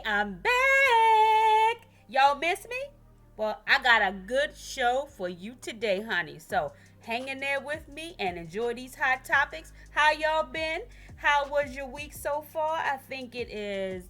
I'm back. Y'all miss me? Well, I got a good show for you today, honey. So hang in there with me and enjoy these hot topics. How y'all been? How was your week so far? I think it is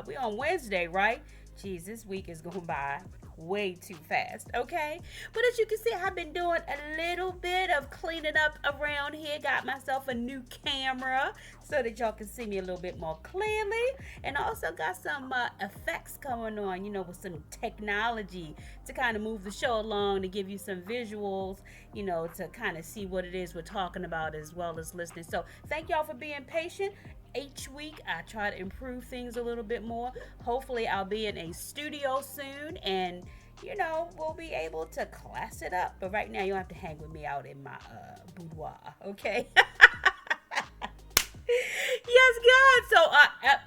we on Wednesday, right? Jeez, this week is going by way too fast, okay? But as you can see, I've been doing a little bit of cleaning up around here. Got myself a new camera so that y'all can see me a little bit more clearly. And also got some effects going on, with some technology to kind of move the show along, to give you some visuals, to kind of see what it is we're talking about as well as listening. So thank y'all for being patient. Each week I try to improve things a little bit more. Hopefully I'll be in a studio soon and we'll be able to class it up. But right now you don't have to hang with me out in my boudoir, okay? Yes, God. So,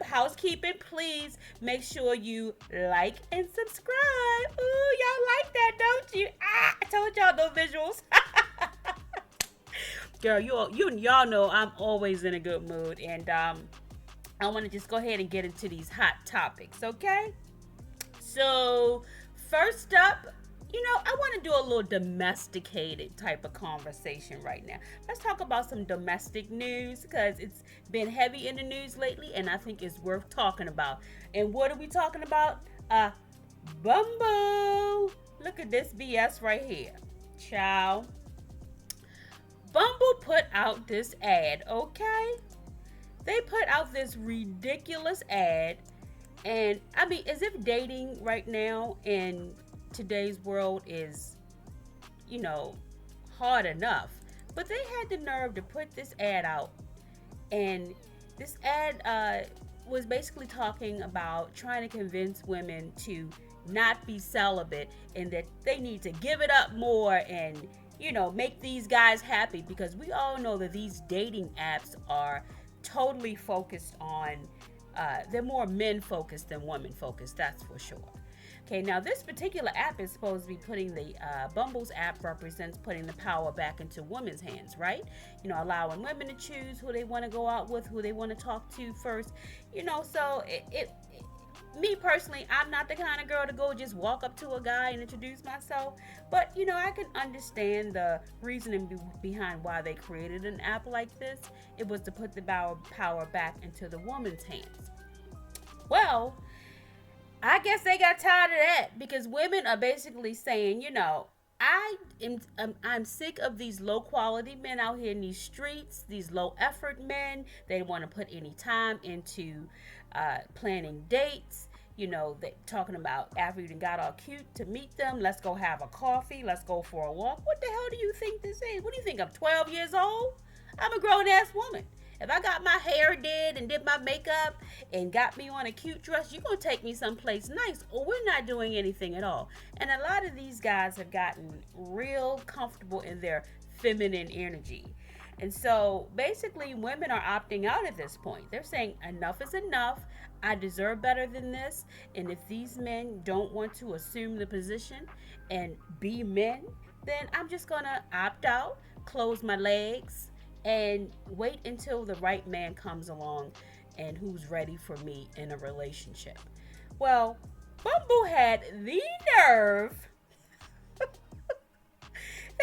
housekeeping, please make sure you like and subscribe. Ooh, y'all like that, don't you? I told y'all no visuals. Girl, y'all know I'm always in a good mood, and I want to just go ahead and get into these hot topics, okay? So, first up, I want to do a little domesticated type of conversation right now. Let's talk about some domestic news because it's been heavy in the news lately, and I think it's worth talking about. And what are we talking about? Bumble. Look at this BS right here. Ciao. Bumble put out this ad, okay? They put out this ridiculous ad, and I mean, as if dating right now in today's world is, hard enough. But they had the nerve to put this ad out, and this ad was basically talking about trying to convince women to not be celibate and that they need to give it up more and make these guys happy, because we all know that these dating apps are totally focused on, they're more men focused than women focused, that's for sure. Okay, now this particular app is supposed to be putting Bumble's app represents putting the power back into women's hands, right? Allowing women to choose who they want to go out with, who they want to talk to first. So me personally, I'm not the kind of girl to go just walk up to a guy and introduce myself. But, I can understand the reasoning behind why they created an app like this. It was to put the power back into the woman's hands. Well, I guess they got tired of that because women are basically saying, I'm sick of these low quality men out here in these streets, these low effort men. They don't want to put any time into planning dates. They talking about after you got all cute to meet them, let's go have a coffee, let's go for a walk. What the hell do you think this is? What do you think? I'm 12 years old? I'm a grown ass woman. If I got my hair did and did my makeup and got me on a cute dress, you're going to take me someplace nice, or we're not doing anything at all. And a lot of these guys have gotten real comfortable in their feminine energy. And so basically women are opting out at this point. They're saying enough is enough. I deserve better than this. And if these men don't want to assume the position and be men, then I'm just going to opt out, close my legs, and wait until the right man comes along and who's ready for me in a relationship. Well, Bumble had the nerve. They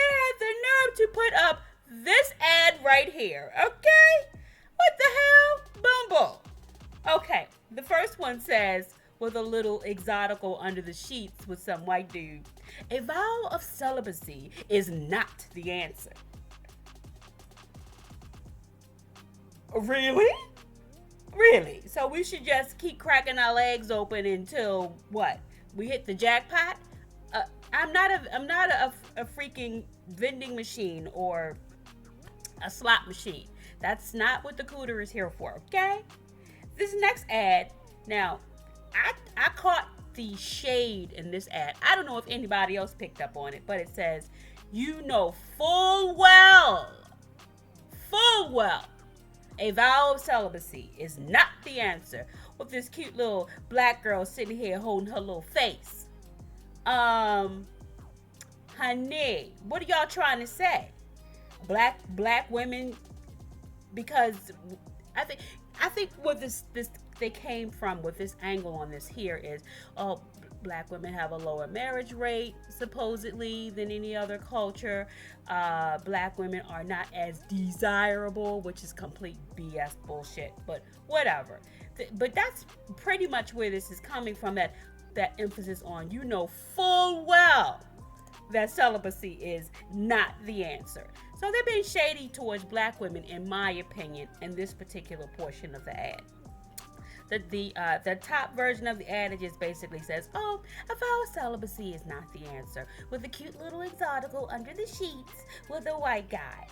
had the nerve to put up this ad right here, okay? What the hell? Bumble. Okay, the first one says, with a little exotical under the sheets with some white dude, a vow of celibacy is not the answer. Really? Really? So we should just keep cracking our legs open until what? We hit the jackpot? I'm not a freaking vending machine or a slot machine. That's not what the cooter is here for, okay? This next ad, now, I caught the shade in this ad. I don't know if anybody else picked up on it, but it says, full well, a vow of celibacy is not the answer. With this cute little black girl sitting here holding her little face. Honey, what are y'all trying to say? Black women, because I think what this they came from with this angle on this here is, oh, black women have a lower marriage rate supposedly than any other culture. Black women are not as desirable, which is complete BS bullshit, but whatever. But that's pretty much where this is coming from, that emphasis on, you know full well that celibacy is not the answer. So they're being shady towards black women, in my opinion, in this particular portion of the ad. The top version of the ad, it just basically says, oh, a vow of celibacy is not the answer, with a cute little exotical under the sheets with a white guy,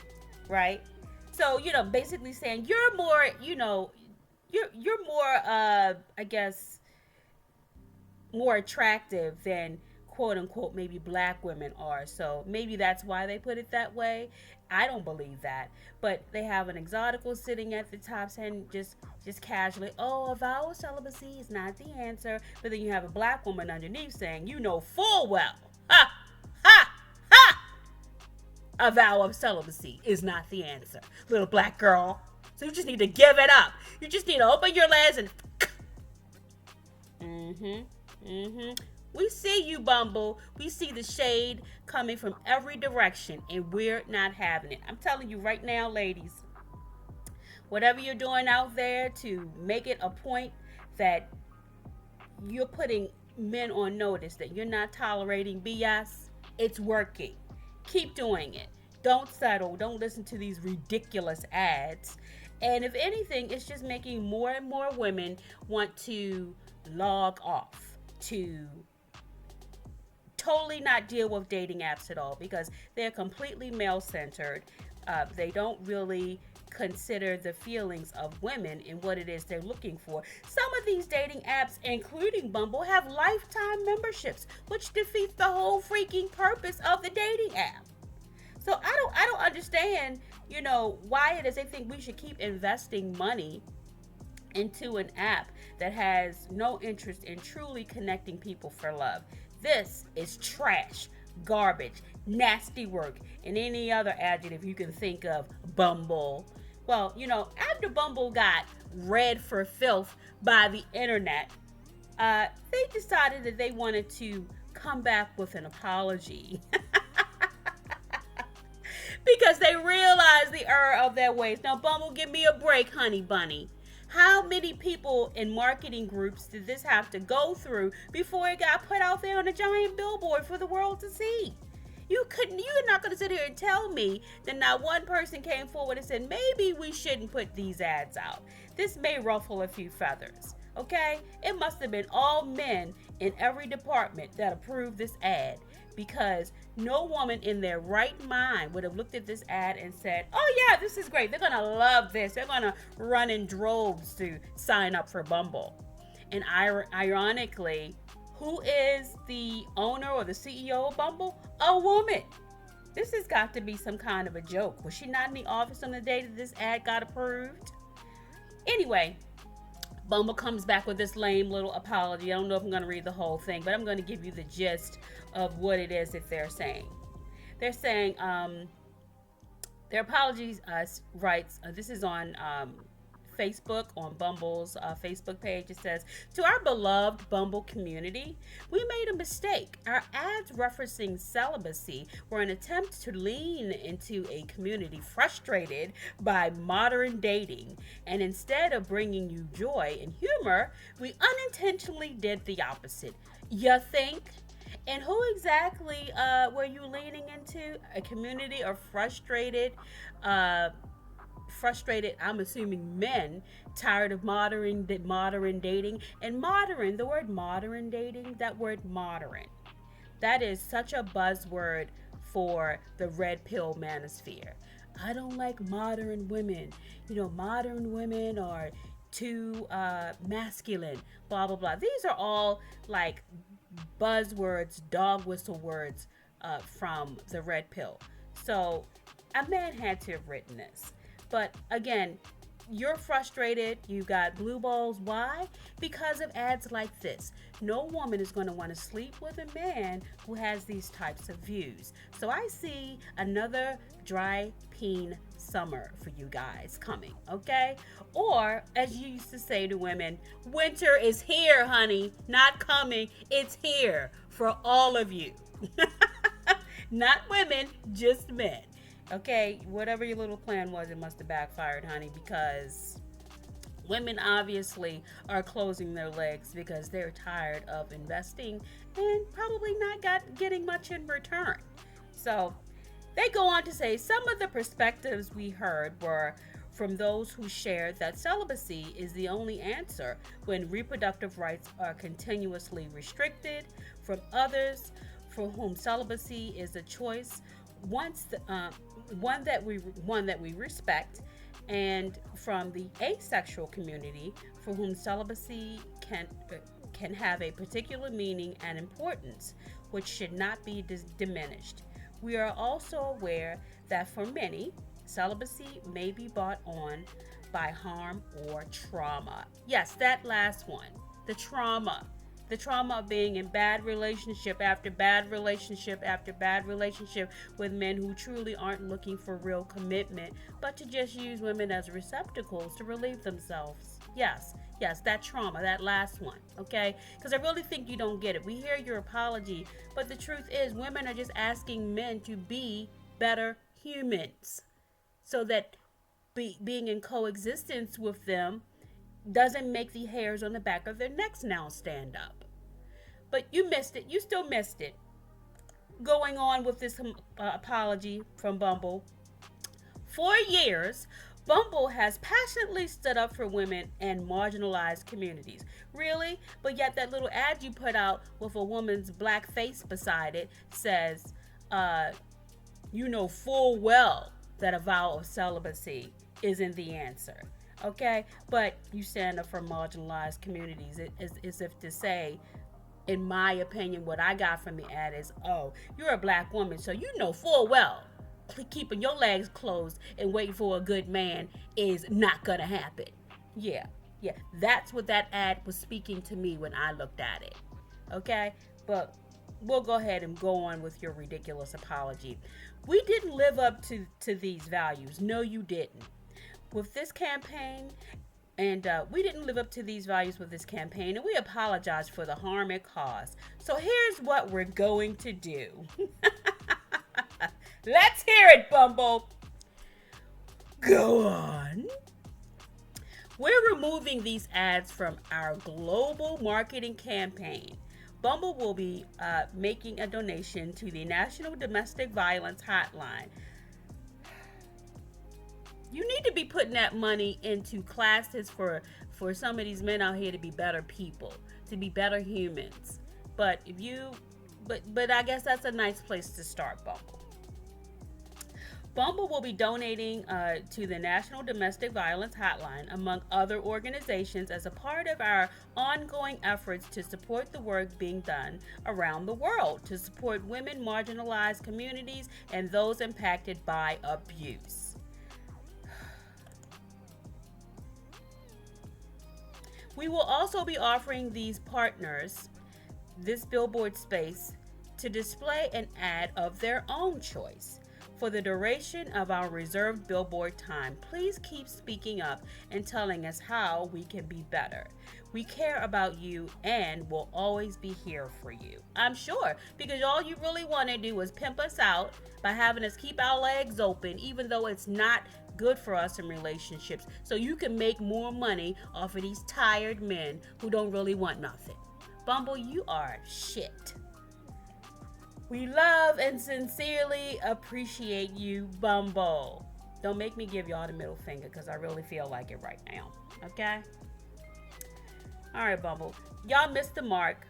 right? So, basically saying you're more, you're more, I guess, more attractive than quote unquote maybe black women are. So maybe that's why they put it that way. I don't believe that. But they have an exotical sitting at the top saying just casually, oh, a vow of celibacy is not the answer. But then you have a black woman underneath saying, you know full well, ha, ha, ha, a vow of celibacy is not the answer, little black girl. So you just need to give it up. You just need to open your legs and we see you, Bumble. We see the shade coming from every direction, and we're not having it. I'm telling you right now, ladies, whatever you're doing out there to make it a point that you're putting men on notice that you're not tolerating BS, it's working. Keep doing it. Don't settle. Don't listen to these ridiculous ads. And if anything, it's just making more and more women want to log off, to totally not deal with dating apps at all, because they're completely male-centered. They don't really consider the feelings of women and what it is they're looking for. Some of these dating apps, including Bumble, have lifetime memberships, which defeats the whole freaking purpose of the dating app. So I don't understand, why it is they think we should keep investing money into an app that has no interest in truly connecting people for love. This is trash, garbage, nasty work, and any other adjective you can think of, Bumble. Well, after Bumble got read for filth by the internet, they decided that they wanted to come back with an apology. Because they realized the error of their ways. Now, Bumble, give me a break, honey bunny. How many people in marketing groups did this have to go through before it got put out there on a giant billboard for the world to see? You're not going to sit here and tell me that not one person came forward and said, maybe we shouldn't put these ads out. This may ruffle a few feathers, okay? It must have been all men in every department that approved this ad, because no woman in their right mind would have looked at this ad and said, oh yeah, this is great. They're going to love this. They're going to run in droves to sign up for Bumble. And ironically, who is the owner or the CEO of Bumble? A woman. This has got to be some kind of a joke. Was she not in the office on the day that this ad got approved? Anyway, Bumble comes back with this lame little apology. I don't know if I'm going to read the whole thing, but I'm going to give you the gist of what it is that they're saying. They're saying their apologies writes, this is on Facebook, on Bumble's Facebook page. It says, to our beloved Bumble community, we made a mistake. Our ads referencing celibacy were an attempt to lean into a community frustrated by modern dating. And instead of bringing you joy and humor, we unintentionally did the opposite. You think? And who exactly were you leaning into? A community of frustrated, I'm assuming men, tired of modern dating. And modern, the word modern dating, that word modern, that is such a buzzword for the red pill manosphere. I don't like modern women. Modern women are too masculine, blah, blah, blah. These are all like buzzwords, dog whistle words from the red pill. So a man had to have written this. But again, you're frustrated, you got blue balls. Why? Because of ads like this. No woman is going to want to sleep with a man who has these types of views. So I see another dry peen summer for you guys coming, okay? Or, as you used to say to women, winter is here, honey, not coming, it's here for all of you. Not women, just men. Okay, whatever your little plan was, it must have backfired, honey, because women obviously are closing their legs because they're tired of investing and probably not getting much in return. So they go on to say some of the perspectives we heard were from those who shared that celibacy is the only answer when reproductive rights are continuously restricted, from others for whom celibacy is a choice one that we respect, and from the asexual community for whom celibacy can have a particular meaning and importance, which should not be diminished. We are also aware that for many, celibacy may be brought on by harm or trauma. Yes, that last one, the trauma. The trauma of being in bad relationship after bad relationship after bad relationship with men who truly aren't looking for real commitment, but to just use women as receptacles to relieve themselves. Yes, that trauma, that last one, okay? Because I really think you don't get it. We hear your apology, but the truth is women are just asking men to be better humans so that being in coexistence with them doesn't make the hairs on the back of their necks now stand up. But you missed it. You still missed it. Going on with this apology from Bumble. For years, Bumble has passionately stood up for women and marginalized communities. Really? But yet that little ad you put out with a woman's black face beside it says, you know full well that a vow of celibacy isn't the answer. Okay, but you stand up for marginalized communities as if to say, in my opinion, what I got from the ad is, oh, you're a black woman, so you know full well keeping your legs closed and waiting for a good man is not gonna happen. Yeah, that's what that ad was speaking to me when I looked at it. Okay, but we'll go ahead and go on with your ridiculous apology. We didn't live up to these values. No, you didn't. With this campaign, and we didn't live up to these values with this campaign, and we apologize for the harm it caused. So here's what we're going to do. Let's hear it, Bumble. Go on. We're removing these ads from our global marketing campaign. Bumble will be making a donation to the National Domestic Violence Hotline. You need to be putting that money into classes for some of these men out here to be better people, to be better humans. But I guess that's a nice place to start, Bumble. Bumble will be donating to the National Domestic Violence Hotline, among other organizations, as a part of our ongoing efforts to support the work being done around the world to support women, marginalized communities, and those impacted by abuse. We will also be offering these partners this billboard space to display an ad of their own choice. For the duration of our reserved billboard time, please keep speaking up and telling us how we can be better. We care about you and will always be here for you. I'm sure, because all you really want to do is pimp us out by having us keep our legs open, even though it's not good for us in relationships, so you can make more money off of these tired men who don't really want nothing. Bumble, you are shit. We love and sincerely appreciate you, Bumble. Don't make me give y'all the middle finger, because I really feel like it right now. Okay? All right, Bumble. Y'all missed the mark.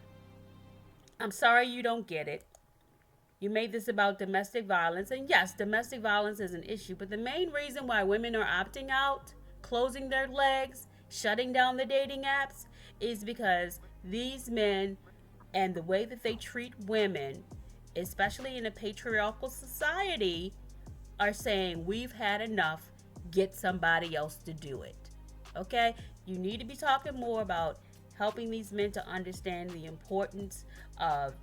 I'm sorry you don't get it. You made this about domestic violence, and yes, domestic violence is an issue, but the main reason why women are opting out, closing their legs, shutting down the dating apps, is because these men and the way that they treat women, especially in a patriarchal society, are saying, we've had enough, get somebody else to do it. Okay? You need to be talking more about helping these men to understand the importance of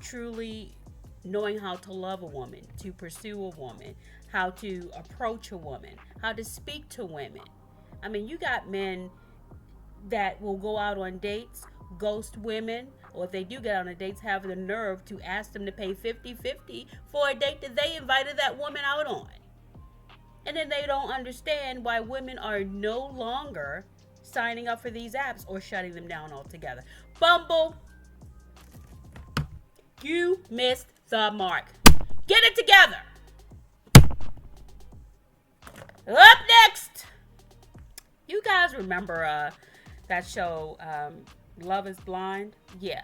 truly knowing how to love a woman, to pursue a woman, how to approach a woman, how to speak to women. I mean, you got men that will go out on dates, ghost women, or if they do get on a dates, have the nerve to ask them to pay 50-50 for a date that they invited that woman out on. And then they don't understand why women are no longer signing up for these apps or shutting them down altogether. Bumble, you missed the mark. Get it together. Up next, you guys remember that show, Love is Blind? Yeah,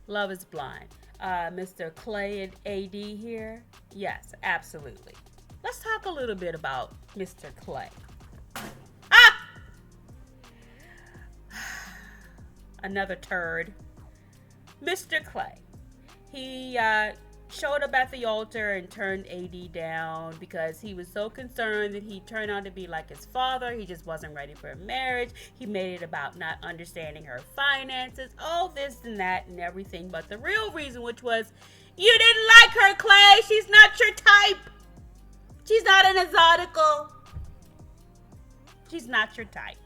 Love is Blind. Mr. Clay and AD here? Yes, absolutely. Let's talk a little bit about Mr. Clay. Ah! Another turd. Mr. Clay. He showed up at the altar and turned AD down because he was so concerned that he turned out to be like his father. He just wasn't ready for a marriage. He made it about not understanding her finances, all this and that and everything. But the real reason, which was, you didn't like her, Clay. She's not your type. She's not an exotical. She's not your type.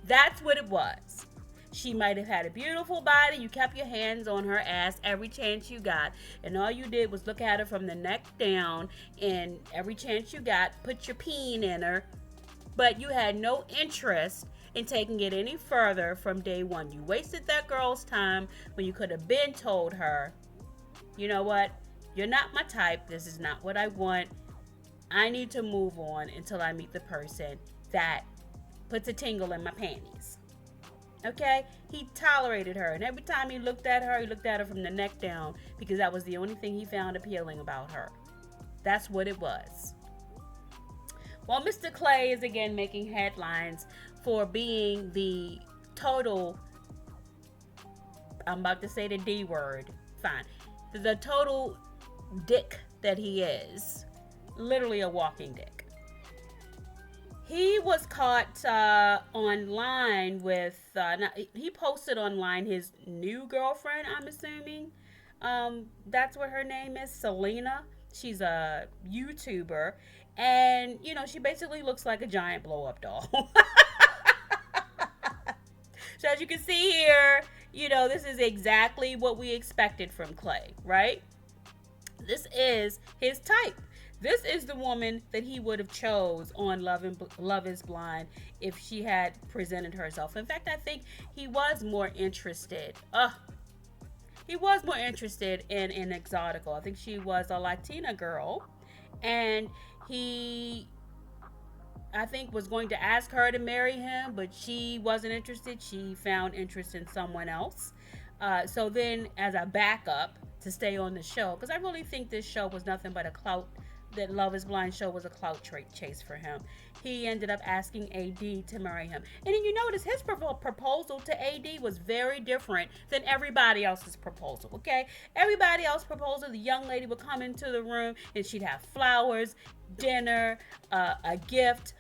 That's what it was. She might have had a beautiful body. You kept your hands on her ass every chance you got. And all you did was look at her from the neck down. And every chance you got, put your peen in her. But you had no interest in taking it any further from day one. You wasted that girl's time when you could have been told her, you know what? You're not my type. This is not what I want. I need to move on until I meet the person that puts a tingle in my panties. Okay? He tolerated her. And every time he looked at her from the neck down because that was the only thing he found appealing about her. That's what it was. Well, Mr. Clay is again making headlines for being the total, I'm about to say the D word. Fine. The total dick that he is. Literally a walking dick. He was caught online with, he posted online his new girlfriend, I'm assuming. That's what her name is, Selena. She's a YouTuber. And, you know, she basically looks like a giant blow-up doll. So as you can see here, you know, this is exactly what we expected from Clay, right? This is his type. This is the woman that he would have chose on Love is Blind if she had presented herself. In fact, I think he was more interested. He was more interested in an exotical. I think she was a Latina girl. And he, I think, was going to ask her to marry him, but she wasn't interested. She found interest in someone else. So then, as a backup to stay on the show, because I really think this show was nothing but a clout, that Love is Blind show was a clout chase for him. He ended up asking AD to marry him. And then you notice his proposal to AD was very different than everybody else's proposal, okay? Everybody else's proposal, the young lady would come into the room and she'd have flowers, dinner, a gift,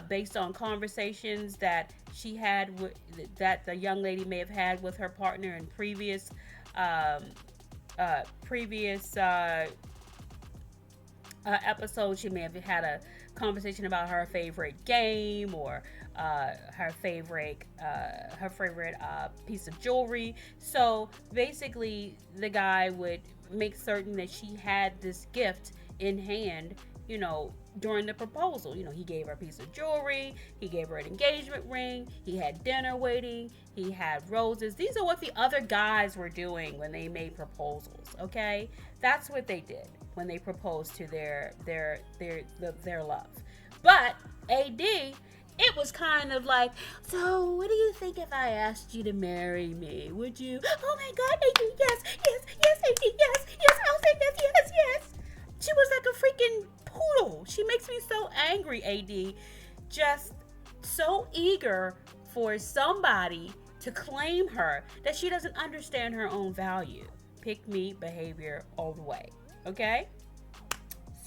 based on conversations that she had with, that the young lady may have had with her partner in previous episode. She may have had a conversation about her favorite game or her favorite piece of jewelry. So basically, the guy would make certain that she had this gift in hand, you know, during the proposal. You know, he gave her a piece of jewelry, he gave her an engagement ring, he had dinner waiting, he had roses. These are what the other guys were doing when they made proposals, okay? That's what they did when they proposed to their love. But AD, it was kind of like, so what do you think if I asked you to marry me? Would you? Oh my God, AD, yes, AD, yes, I'll say yes. She was like a freaking poodle. She makes me so angry, AD. Just so eager for somebody to claim her that she doesn't understand her own value. Pick me behavior all the way. Okay?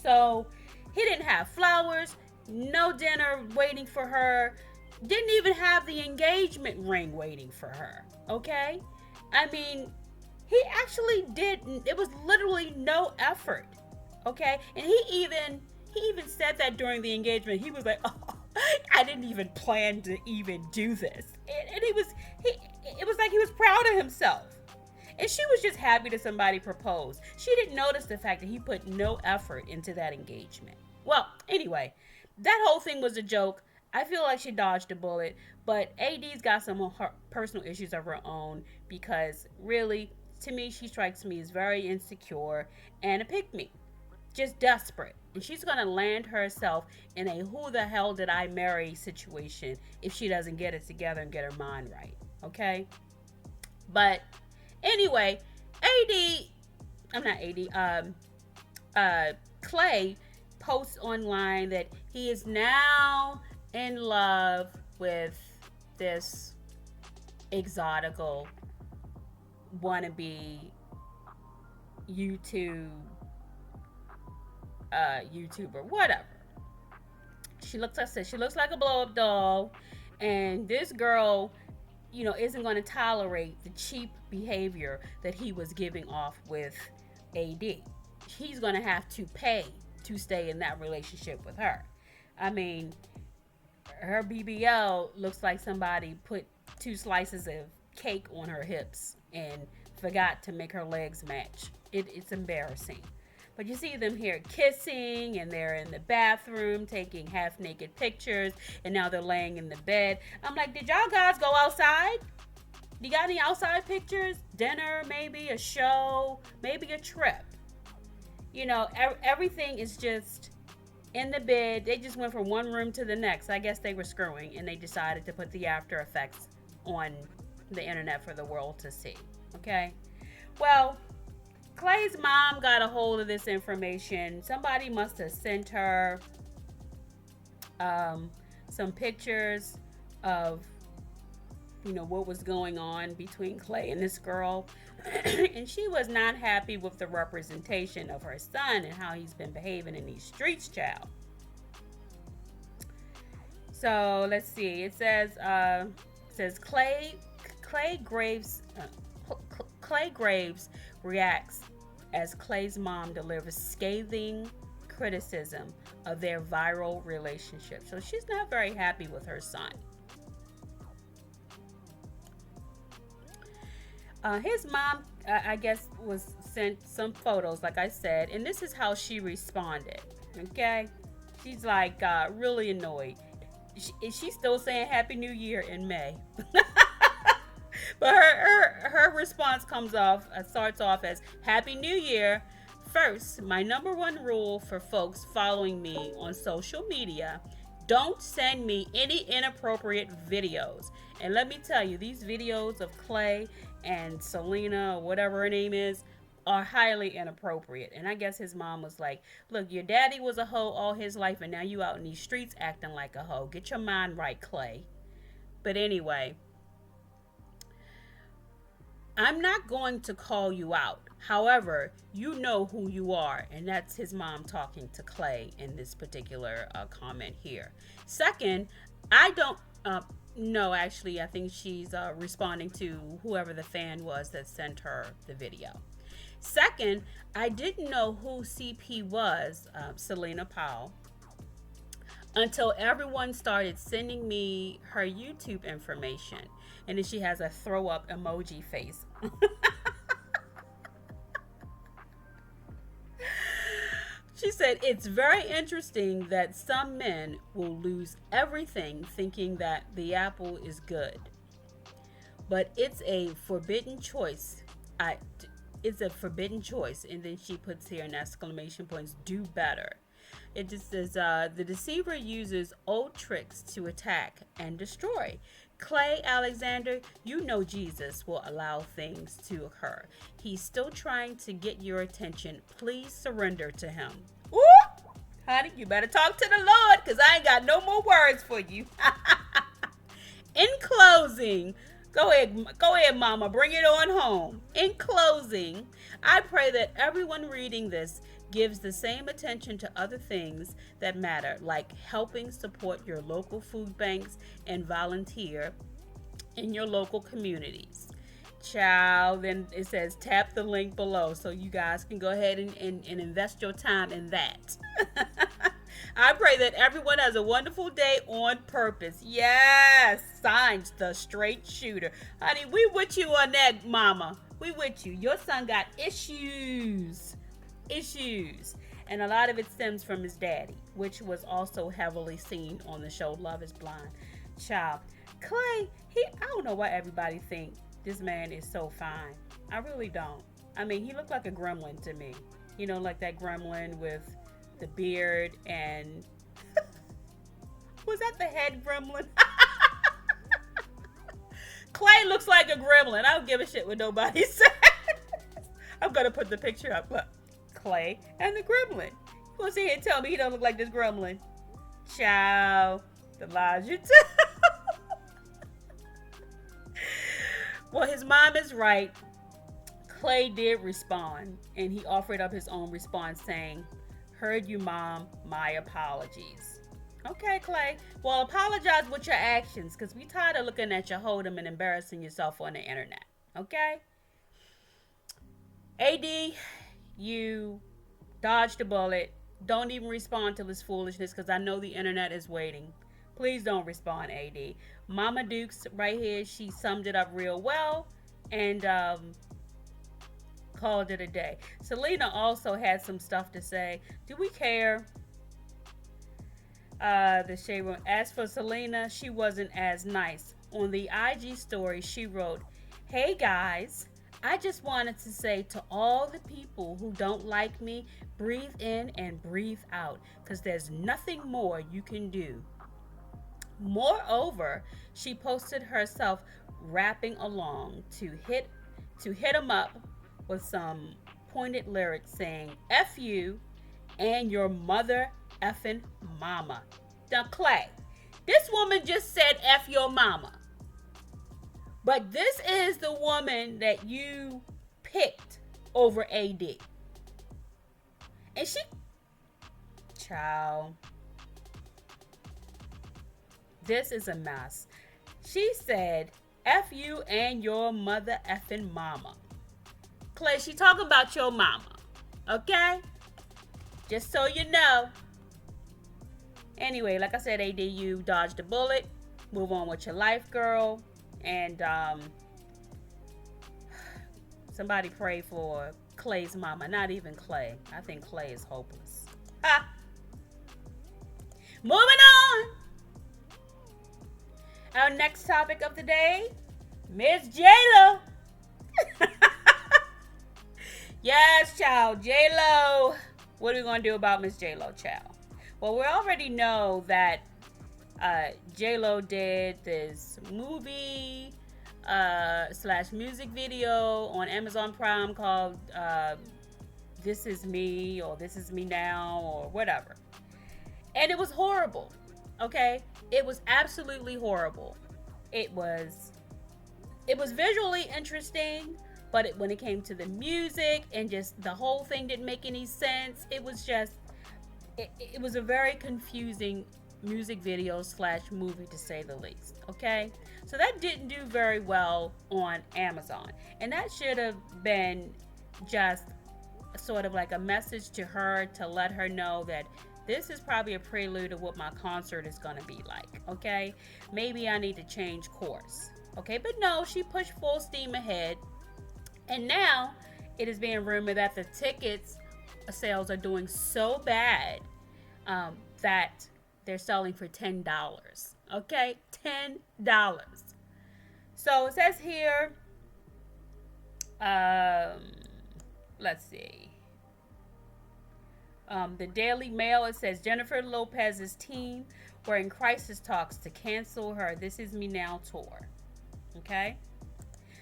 So he didn't have flowers, no dinner waiting for her. didn't even have the engagement ring waiting for her. Okay? I mean, he actually didn't. It was literally no effort. Okay? And he even said that during the engagement. He was like, "Oh, I didn't even plan to even do this." And he it was like he was proud of himself. And she was just happy that somebody proposed. She didn't notice the fact that he put no effort into that engagement. Well, anyway, that whole thing was a joke. I feel like she dodged a bullet, but AD's got some of her personal issues of her own because really, to me, she strikes me as very insecure and a pick me, just desperate. And she's going to land herself in a who the hell did I marry situation if she doesn't get it together and get her mind right. Okay? But anyway, I'm not Clay posts online that he is now in love with this exotical wannabe YouTuber, whatever. She looks like a blow up doll, and this girl, isn't going to tolerate the cheap behavior that he was giving off with AD. He's going to have to pay to stay in that relationship with her. I mean, her BBL looks like somebody put 2 slices of cake on her hips and forgot to make her legs match. It's embarrassing. But you see them here kissing, and they're in the bathroom taking half-naked pictures, and now they're laying in the bed. I'm like, did y'all guys go outside? You got any outside pictures? Dinner, maybe a show, maybe a trip. Everything is just in the bed. They just went from one room to the next. I guess they were screwing, and they decided to put the after effects on the internet for the world to see. Okay? Well, Clay's mom got a hold of this information. Somebody must have sent her some pictures of, what was going on between Clay and this girl. And she was not happy with the representation of her son and how he's been behaving in these streets, child. So let's see. It says Clay Graves reacts as Clay's mom delivers scathing criticism of their viral relationship. So she's not very happy with her son. His mom, I guess, was sent some photos, like I said, and this is how she responded. Okay? She's like really annoyed. She's still saying Happy New Year in May. But her response starts off as Happy New Year. First, my number one rule for folks following me on social media: don't send me any inappropriate videos. And let me tell you, these videos of Clay and Selena, or whatever her name is, are highly inappropriate. And I guess his mom was like, look, your daddy was a hoe all his life, and now you out in these streets acting like a hoe. Get your mind right, Clay. But anyway, I'm not going to call you out. However, you know who you are. And that's his mom talking to Clay in this particular comment here. Second, I don't know, actually, I think she's responding to whoever the fan was that sent her the video. Second, I didn't know who CP was, Selena Powell, until everyone started sending me her YouTube information. And then she has a throw up emoji face. She said, it's very interesting that some men will lose everything thinking that the apple is good. But it's a forbidden choice. It's a forbidden choice. And then she puts here in exclamation points, do better. It just says, the deceiver uses old tricks to attack and destroy. Clay Alexander, you know Jesus will allow things to occur. He's still trying to get your attention. Please surrender to him. Ooh, honey, you better talk to the Lord, because I ain't got no more words for you. In closing, Go ahead, mama. Bring it on home. In closing, I pray that everyone reading this gives the same attention to other things that matter, like helping support your local food banks and volunteer in your local communities. Child, then it says tap the link below so you guys can go ahead and invest your time in that. I pray that everyone has a wonderful day on purpose. Yes, signs the straight shooter. Honey, we with you on that, mama. We with you. Your son got issues. Issues. And a lot of it stems from his daddy, which was also heavily seen on the show Love is Blind. Child, Clay, I don't know why everybody think this man is so fine. I really don't. I mean, he looked like a gremlin to me. You know, like that gremlin with the beard and was that the head gremlin? Clay looks like a gremlin. I don't give a shit what nobody says. I'm gonna put the picture up. Look, Clay and the gremlin. You gonna sit here and tell me he don't look like this gremlin? Ciao. The lies you tell. Well, his mom is right. Clay did respond, and he offered up his own response saying, "Heard you, Mom. My apologies." Okay, Clay. Well, apologize with your actions, because we tired of looking at you holding and embarrassing yourself on the internet. Okay? AD, you dodged a bullet. Don't even respond to this foolishness, because I know the internet is waiting. Please don't respond, AD. Mama Dukes right here, she summed it up real well and called it a day. Selena also had some stuff to say. Do we care? The shade room. As for Selena, she wasn't as nice. On the IG story, she wrote, "Hey guys, I just wanted to say to all the people who don't like me, breathe in and breathe out, because there's nothing more you can do." Moreover, she posted herself rapping along to hit him up with some pointed lyrics saying, "F you and your mother effing mama." Now, Clay, this woman just said F your mama. But this is the woman that you picked over AD. And she, child, this is a mess. She said, "F you and your mother effing mama." Clay, she talking about your mama. Okay? Just so you know. Anyway, like I said, AD, you dodged a bullet. Move on with your life, girl. And somebody pray for Clay's mama. Not even Clay. I think Clay is hopeless. Ha! Moving on. Our next topic of the day, Miss J-Lo. Yes, child, J-Lo. What are we going to do about Miss J-Lo, child? Well, we already know that J-Lo did this movie / music video on Amazon Prime called This Is Me or This Is Me Now or whatever. And it was horrible, okay? It was absolutely horrible. It was visually interesting, but when it came to the music and just the whole thing didn't make any sense. It was just, it was a very confusing music video / movie, to say the least. Okay, so that didn't do very well on Amazon, and that should have been just sort of like a message to her to let her know that this is probably a prelude of what my concert is going to be like. Okay, maybe I need to change course. Okay, but no, she pushed full steam ahead, and now it is being rumored that the tickets sales are doing so bad that they're selling for $10. Okay, $10. So it says here, let's see. The Daily Mail, it says Jennifer Lopez's team were in crisis talks to cancel her This Is Me Now tour. Okay?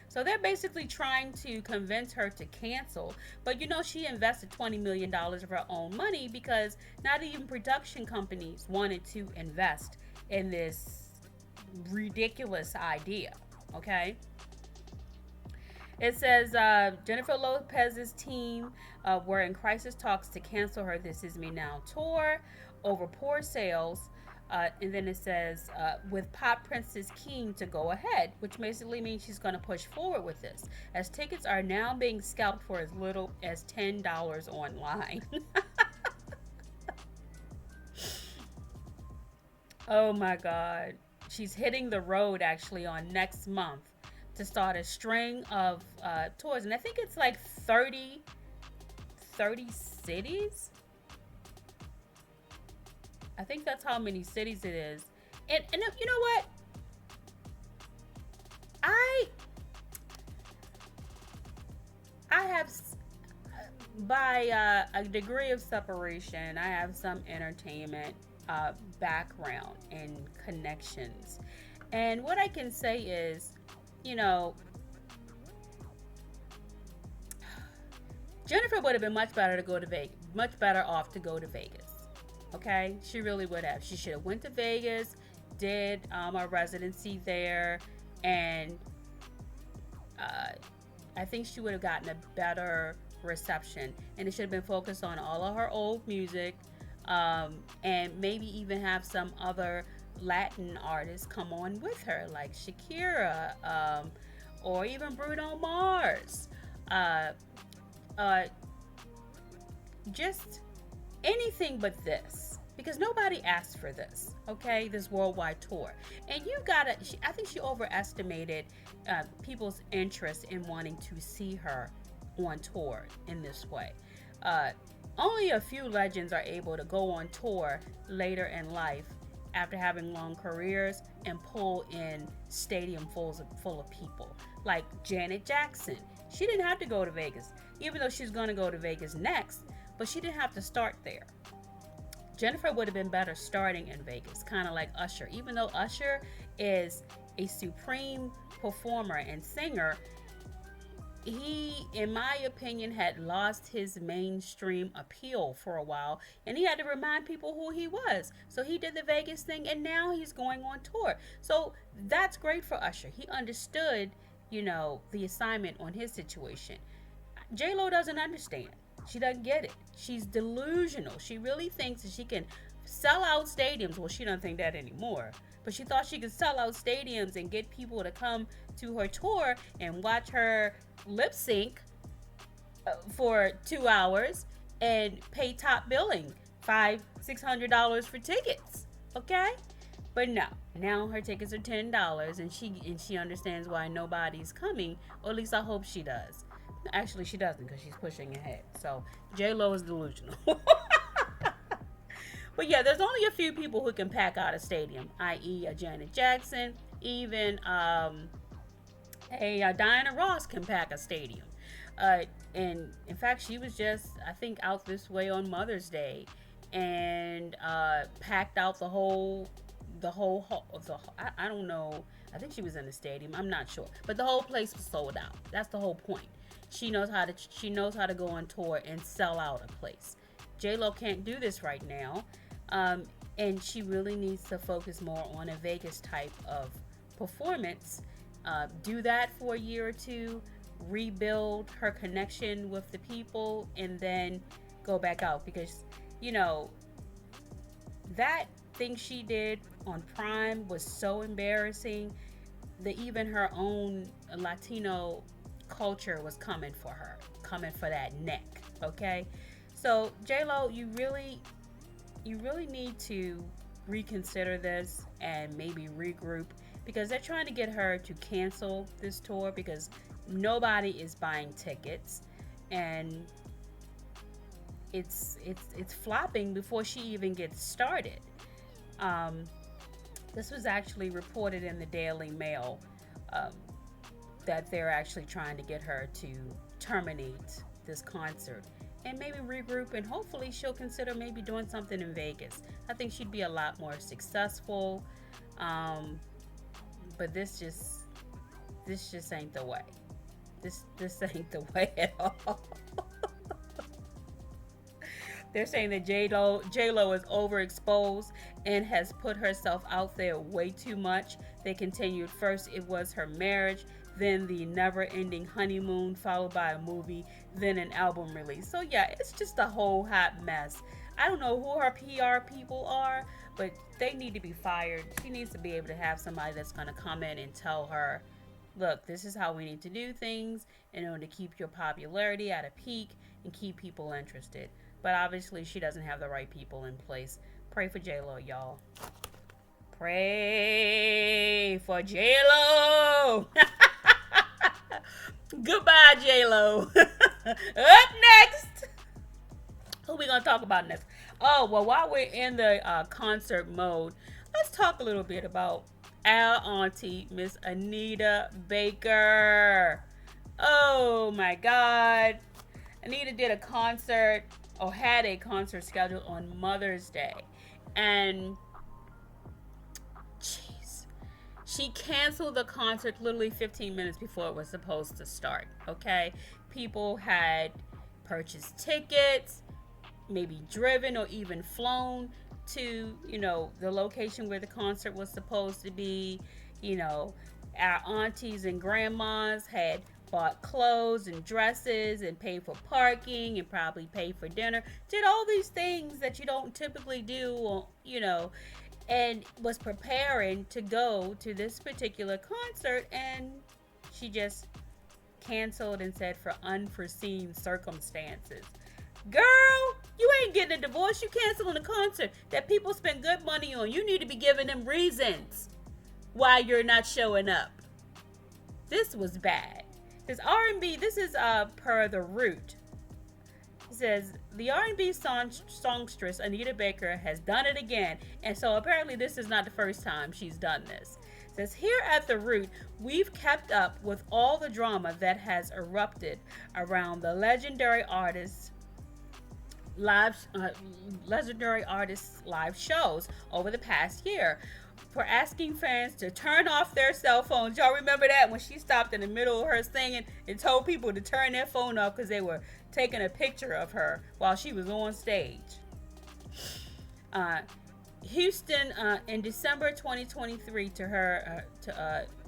So they're basically trying to convince her to cancel. But you know, she invested $20 million of her own money because not even production companies wanted to invest in this ridiculous idea. Okay. It says Jennifer Lopez's team were in crisis talks to cancel her This Is Me Now tour over poor sales. And then it says, with pop princess keen to go ahead, which basically means she's going to push forward with this, as tickets are now being scalped for as little as $10 online. Oh my God. She's hitting the road actually on next month to start a string of tours. And I think it's like 30 cities. I think that's how many cities it is. And you know what? I I have by a degree of separation, I have some entertainment background and connections. And what I can say is, you know, Jennifer would have been much better to go to Vegas, much better off to go to Vegas. Okay, she really would have. She should have went to Vegas, did a residency there, and uh, I think she would have gotten a better reception. And it should have been focused on all of her old music, and maybe even have some other Latin artists come on with her, like Shakira, or even Bruno Mars. Uh, uh, just anything but this, because nobody asked for this. Okay, this worldwide tour, and you gotta. I think she overestimated people's interest in wanting to see her on tour in this way. Uh, Only a few legends are able to go on tour later in life after having long careers and pull in stadium full of people. Like Janet Jackson. She didn't have to go to Vegas, even though she's going to go to Vegas next, but she didn't have to start there. Jennifer would have been better starting in Vegas, kind of like Usher. Even though Usher is a supreme performer and singer, he, in my opinion, had lost his mainstream appeal for a while, and he had to remind people who he was. So he did the Vegas thing, and now he's going on tour. So that's great for Usher. He understood, the assignment on his situation. J-Lo doesn't understand. She doesn't get it. She's delusional. She really thinks that she can sell out stadiums. Well, she doesn't think that anymore. But she thought she could sell out stadiums and get people to come to her tour and watch her lip sync for 2 hours and pay top billing, $500-$600 for tickets. Okay? But no, now her tickets are $10, and she understands why nobody's coming, or at least I hope she does. Actually, she doesn't, because she's pushing ahead. So J-Lo is delusional. But yeah, there's only a few people who can pack out a stadium, i.e. a Janet Jackson, even a Diana Ross can pack a stadium. And in fact, she was just, I think, out this way on Mother's Day, and packed out the whole I don't know. I think she was in the stadium. I'm not sure, but the whole place was sold out. That's the whole point. She knows how to go on tour and sell out a place. J-Lo can't do this right now, and she really needs to focus more on a Vegas type of performance. Do that for a year or two, rebuild her connection with the people, and then go back out, because that thing she did on Prime was so embarrassing that even her own Latino culture was coming for that neck. Okay, so J-Lo, you really need to reconsider this and maybe regroup, because they're trying to get her to cancel this tour because nobody is buying tickets, and it's flopping before she even gets started. This was actually reported in the Daily Mail, that they're actually trying to get her to terminate this concert and maybe regroup, and hopefully she'll consider maybe doing something in Vegas. I think she'd be a lot more successful. But this just ain't the way. This ain't the way at all. They're saying that J Lo is overexposed and has put herself out there way too much. They continued, first it was her marriage, then the never-ending honeymoon, followed by a movie, then an album release. So yeah, it's just a whole hot mess. I don't know who her PR people are, but they need to be fired. She needs to be able to have somebody that's going to come in and tell her, look, this is how we need to do things in order to keep your popularity at a peak and keep people interested. But obviously, she doesn't have the right people in place. Pray for J-Lo, y'all. Pray for J-Lo. Goodbye, J-Lo. Up next. Who we going to talk about next? Oh, well, while we're in the concert mode, let's talk a little bit about our auntie, Miss Anita Baker. Oh, my God. Anita did a concert, or had a concert scheduled on Mother's Day. And, jeez, she canceled the concert literally 15 minutes before it was supposed to start, okay? People had purchased tickets, maybe driven or even flown to, the location where the concert was supposed to be. Our aunties and grandmas had bought clothes and dresses and paid for parking and probably paid for dinner, did all these things that you don't typically do, and was preparing to go to this particular concert, and she just canceled and said for unforeseen circumstances. Girl, you ain't getting a divorce. You canceling a concert that people spend good money on. You need to be giving them reasons why you're not showing up. This was bad. This R&B, this is per The Root. It says, the R&B songstress Anita Baker has done it again. And so apparently this is not the first time she's done this. It says, here at The Root, we've kept up with all the drama that has erupted around the legendary artist's live shows over the past year, for asking fans to turn off their cell phones. Y'all remember that when she stopped in the middle of her singing and told people to turn their phone off because they were taking a picture of her while she was on stage. Houston, in December 2023,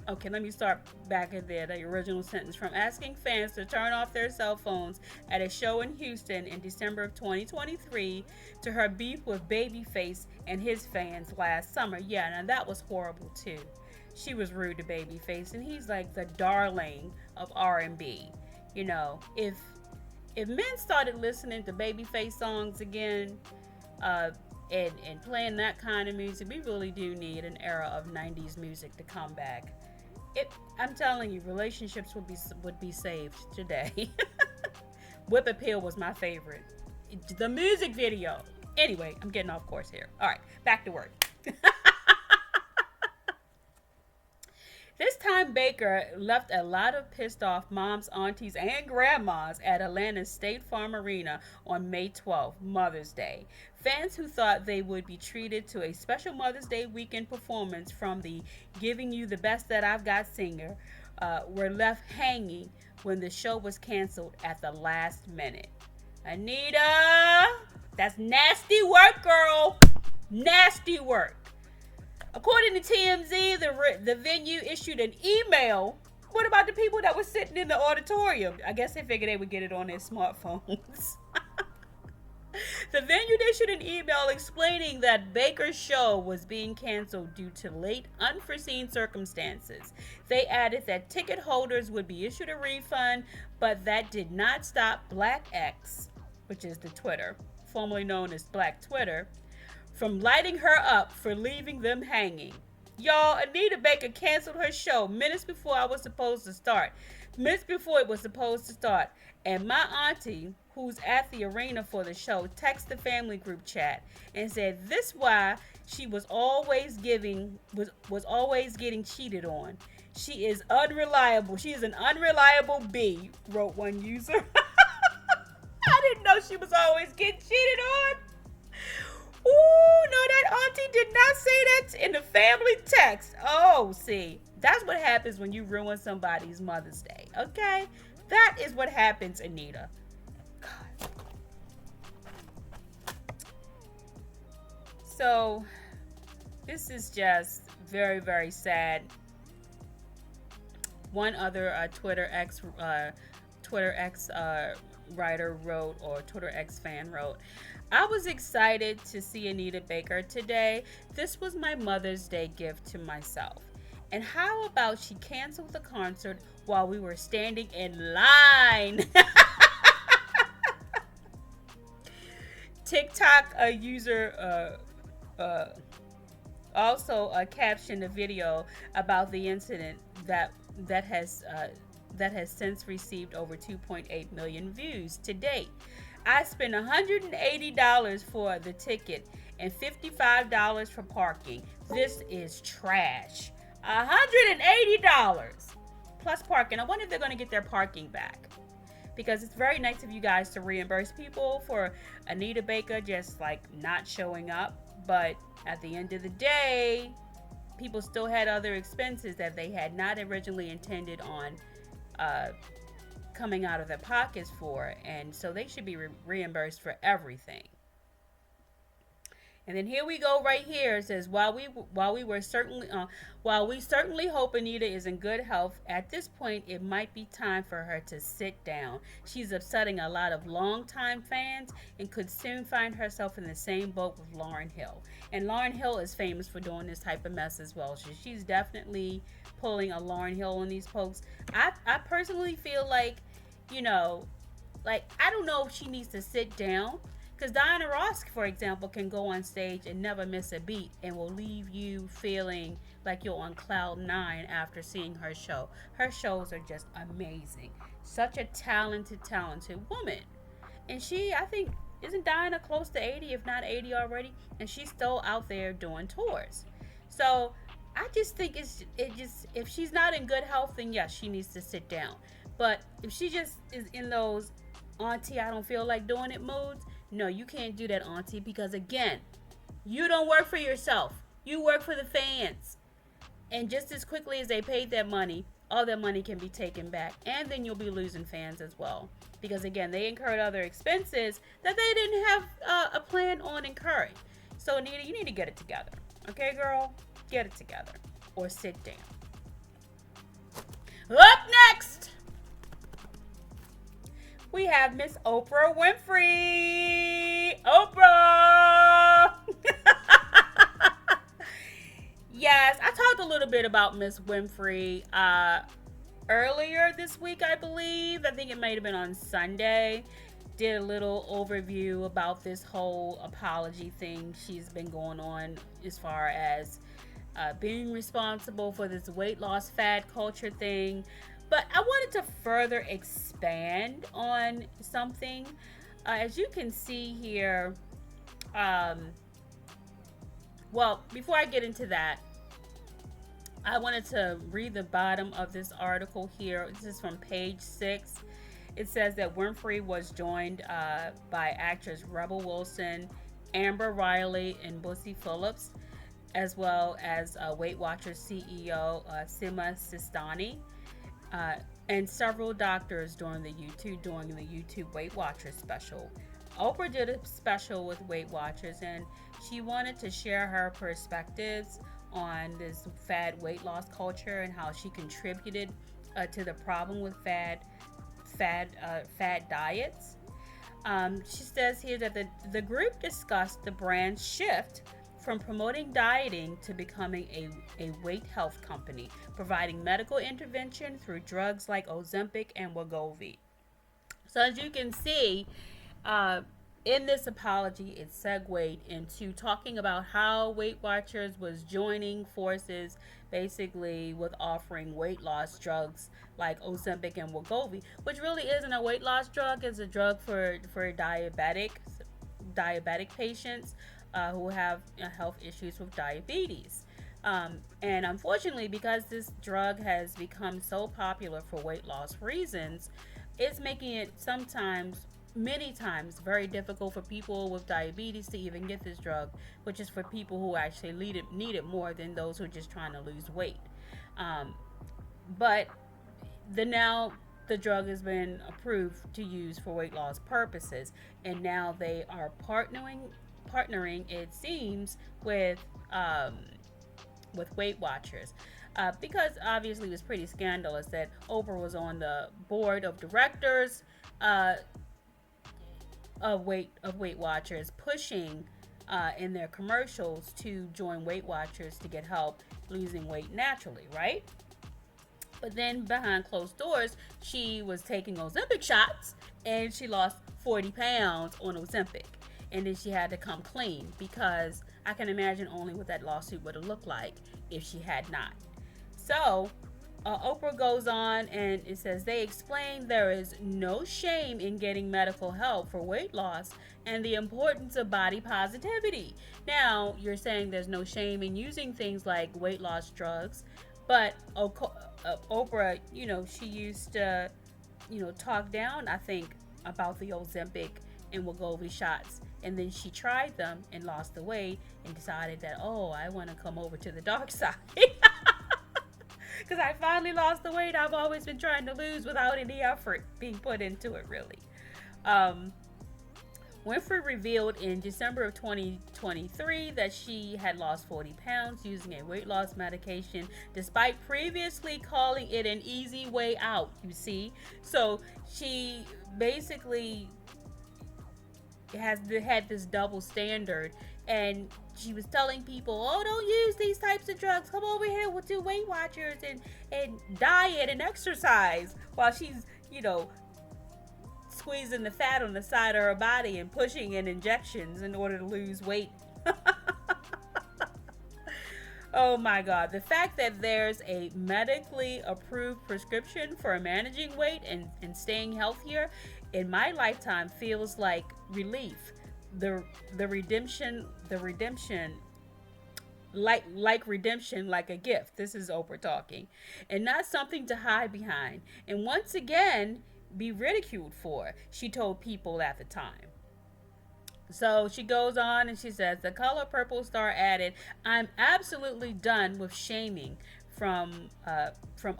okay, let me start back at there, the original sentence. From asking fans to turn off their cell phones at a show in Houston in December of 2023 to her beef with Babyface and his fans last summer. Yeah, now that was horrible too. She was rude to Babyface, and he's like the darling of R&B. If men started listening to Babyface songs again, and playing that kind of music, we really do need an era of 90s music to come back. I'm telling you, relationships would be saved today. Whip Appeal was my favorite. The music video. Anyway, I'm getting off course here. All right, back to work. This time, Baker left a lot of pissed off moms, aunties, and grandmas at Atlanta's State Farm Arena on May 12th, Mother's Day. Fans who thought they would be treated to a special Mother's Day weekend performance from the Giving You the Best That I've Got singer were left hanging when the show was canceled at the last minute. Anita, that's nasty work, girl. Nasty work. According to TMZ, the venue issued an email. What about the people that were sitting in the auditorium? I guess they figured they would get it on their smartphones. The venue issued an email explaining that Baker's show was being canceled due to late, unforeseen circumstances. They added that ticket holders would be issued a refund, but that did not stop Black X, which is the Twitter, formerly known as Black Twitter, from lighting her up for leaving them hanging. Y'all, Anita Baker canceled her show minutes before it was supposed to start. And my auntie, who's at the arena for the show, texted the family group chat and said this why she was always getting cheated on. She is unreliable. She is an unreliable bee, wrote one user. I didn't know she was always getting cheated on. Ooh, no, that auntie did not say that in the family text. Oh, see, that's what happens when you ruin somebody's Mother's Day, okay? That is what happens, Anita. God. So this is just very, very sad. One other Twitter X writer wrote, or Twitter X fan wrote, I was excited to see Anita Baker today. This was my Mother's Day gift to myself. And how about she canceled the concert while we were standing in line? TikTok user also captioned a video about the incident that has that has since received over 2.8 million views to date. I spent $180 for the ticket and $55 for parking. This is trash. $180 plus parking. I wonder if they're going to get their parking back, because it's very nice of you guys to reimburse people for Anita Baker just like not showing up. But at the end of the day, people still had other expenses that they had not originally intended on coming out of their pockets for, and so they should be reimbursed for everything. And then here we go right here. It says, while we certainly hope Anita is in good health, at this point it might be time for her to sit down. She's upsetting a lot of longtime fans and could soon find herself in the same boat with Lauryn Hill. And Lauryn Hill is famous for doing this type of mess as well. So she's definitely pulling a Lauryn Hill on these folks. I personally feel like, I don't know if she needs to sit down. Because Diana Ross, for example, can go on stage and never miss a beat and will leave you feeling like you're on cloud nine after seeing her show. Her shows are just amazing. Such a talented woman. And I think, isn't Diana close to 80, if not 80 already? And she's still out there doing tours. So I just think if she's not in good health, then yes, she needs to sit down. But if she just is in those auntie, I don't feel like doing it moods, no, you can't do that, auntie, because again, you don't work for yourself. You work for the fans. And just as quickly as they paid that money, all that money can be taken back. And then you'll be losing fans as well. Because again, they incurred other expenses that they didn't have a plan on incurring. So Anita, you need to get it together. Okay, girl? Get it together. Or sit down. Up next, we have Miss Oprah Winfrey. Oprah! Yes, I talked a little bit about Miss Winfrey earlier this week, I believe. I think it might have been on Sunday. Did a little overview about this whole apology thing she's been going on as far as being responsible for this weight loss fad culture thing. But I wanted to further expand on something. As you can see here, before I get into that, I wanted to read the bottom of this article here. This is from page 6. It says that Winfrey was joined by actress Rebel Wilson, Amber Riley, and Bussy Phillips, as well as Weight Watchers CEO Sima Sistani. And several doctors during the YouTube Weight Watchers special. Oprah did a special with Weight Watchers, and she wanted to share her perspectives on this fad weight loss culture and how she contributed to the problem with fad diets. She says here that the group discussed the brand's shift from promoting dieting to becoming a weight health company, providing medical intervention through drugs like Ozempic and Wegovy. So as you can see, in this apology, it segued into talking about how Weight Watchers was joining forces basically with offering weight loss drugs like Ozempic and Wegovy, which really isn't a weight loss drug. It's a drug for diabetic patients who have health issues with diabetes. And unfortunately, because this drug has become so popular for weight loss reasons, it's making it many times, very difficult for people with diabetes to even get this drug, which is for people who actually need it more than those who are just trying to lose weight. But the drug has been approved to use for weight loss purposes, and now they are partnering, it seems, with Weight Watchers. Because obviously it was pretty scandalous that Oprah was on the board of directors uh, of Weight Watchers, pushing in their commercials to join Weight Watchers to get help losing weight naturally, right? But then behind closed doors, she was taking Ozempic shots and she lost 40 pounds on Ozempic. And then she had to come clean because I can imagine only what that lawsuit would have looked like if she had not. So Oprah goes on and it says they explain there is no shame in getting medical help for weight loss and the importance of body positivity. Now, you're saying there's no shame in using things like weight loss drugs, but Oprah, she used to, talk down, I think, about the Ozempic and Wegovy shots. And then she tried them and lost the weight and decided that, oh, I want to come over to the dark side. Because I finally lost the weight I've always been trying to lose without any effort being put into it, really. Winfrey revealed in December of 2023 that she had lost 40 pounds using a weight loss medication, despite previously calling it an easy way out, you see. So she basically had this double standard, and she was telling people, oh, don't use these types of drugs, come over here, we'll do Weight Watchers and diet and exercise, while she's squeezing the fat on the side of her body and pushing in injections in order to lose weight. Oh my God. The fact that there's a medically approved prescription for managing weight and staying healthier in my lifetime feels like relief. The redemption, like redemption, like a gift. This is Oprah talking, and not something to hide behind. And once again, be ridiculed for, she told People at the time. So she goes on and she says, the Color Purple star added, I'm absolutely done with shaming from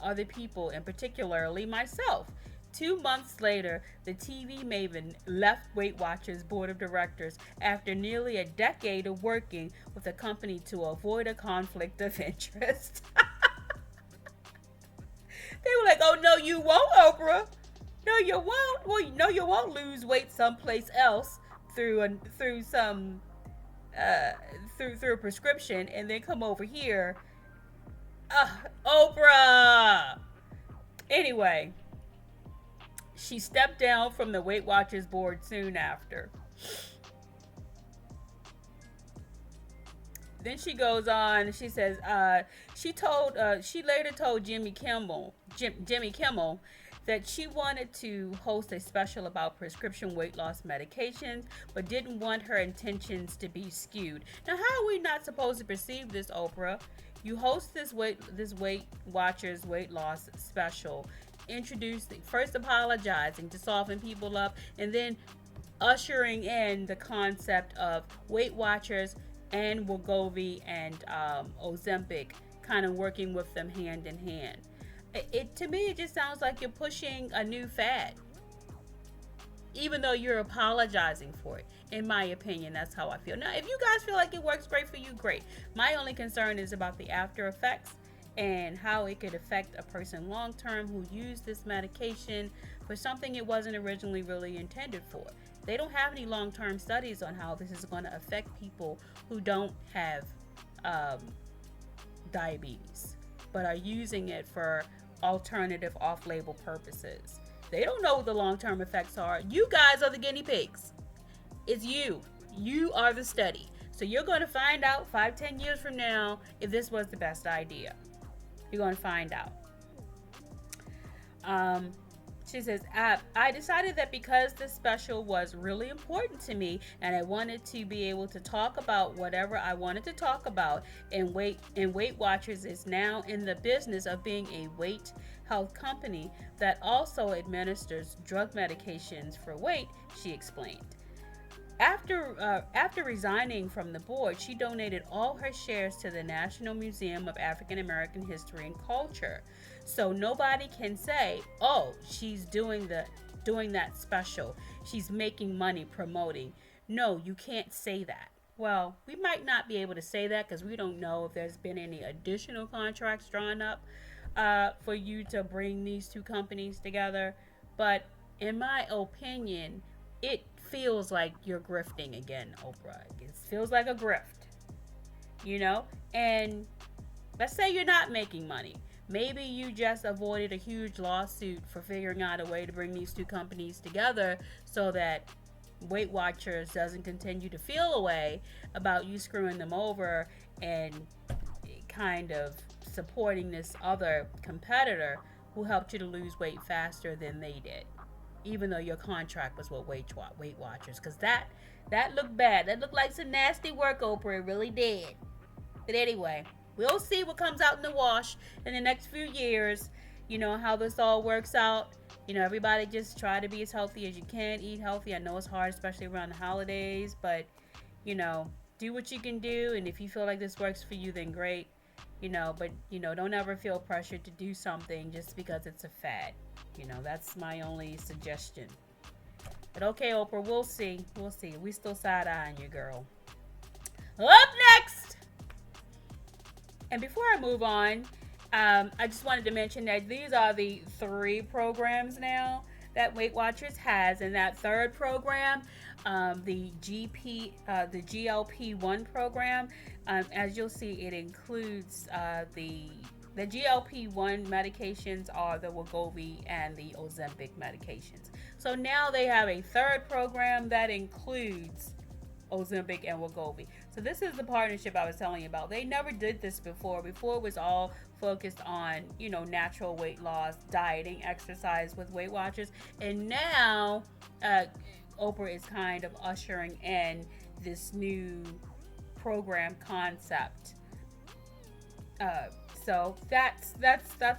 other people, and particularly myself. 2 months later, the TV maven left Weight Watchers board of directors after nearly a decade of working with the company to avoid a conflict of interest. They were like, oh, no, you won't, Oprah. No, you won't. Well, no, you won't lose weight someplace else through a prescription, and then come over here. Oprah. Anyway, she stepped down from the Weight Watchers board soon after. Then she goes on. She says she later told Jimmy Kimmel that she wanted to host a special about prescription weight loss medications, but didn't want her intentions to be skewed. Now, how are we not supposed to perceive this, Oprah? You host this Weight Watchers weight loss special, first apologizing to soften people up, and then ushering in the concept of Weight Watchers and Wegovy and Ozempic, kind of working with them hand in hand. To me, it just sounds like you're pushing a new fad, even though you're apologizing for it. In my opinion, that's how I feel. Now, if you guys feel like it works great for you, great. My only concern is about the after effects and how it could affect a person long term who used this medication for something it wasn't originally really intended for. They don't have any long term studies on how this is going to affect people who don't have diabetes, but are using it for alternative off-label purposes. They don't know what the long-term effects are. You guys are the guinea pigs. It's you. You are the study. So you're going to find out 5-10 years from now if this was the best idea. You're going to find out. She says, I decided that because this special was really important to me and I wanted to be able to talk about whatever I wanted to talk about, and Weight Watchers is now in the business of being a weight health company that also administers drug medications for weight, she explained. After resigning from the board, she donated all her shares to the National Museum of African American History and Culture. So nobody can say, oh, she's doing that special. She's making money promoting. No, you can't say that. Well, we might not be able to say that because we don't know if there's been any additional contracts drawn up for you to bring these two companies together. But in my opinion, it feels like you're grifting again, Oprah. It feels like a grift, you know? And let's say you're not making money. Maybe you just avoided a huge lawsuit for figuring out a way to bring these two companies together so that Weight Watchers doesn't continue to feel a way about you screwing them over and kind of supporting this other competitor who helped you to lose weight faster than they did, even though your contract was with Weight Watchers. Because that looked bad. That looked like some nasty work, Oprah. It really did. But anyway, we'll see what comes out in the wash in the next few years. You know, how this all works out. You know, everybody just try to be as healthy as you can. Eat healthy. I know it's hard, especially around the holidays. But, you know, do what you can do. And if you feel like this works for you, then great. You know, but, you know, don't ever feel pressured to do something just because it's a fad. You know, that's my only suggestion. But okay, Oprah, we'll see. We'll see. We still side-eyeing you, girl. Up next! And before I move on, I just wanted to mention that these are the 3 programs now that Weight Watchers has. And that third program, the GLP-1 program, as you'll see, it includes the GLP-1 medications are the Wegovy and the Ozempic medications. So now they have a third program that includes Ozempic and Wegovy. So this is the partnership I was telling you about. They never did this before. Before it was all focused on, you know, natural weight loss, dieting, exercise with Weight Watchers. And now Oprah is kind of ushering in this new program concept. So that's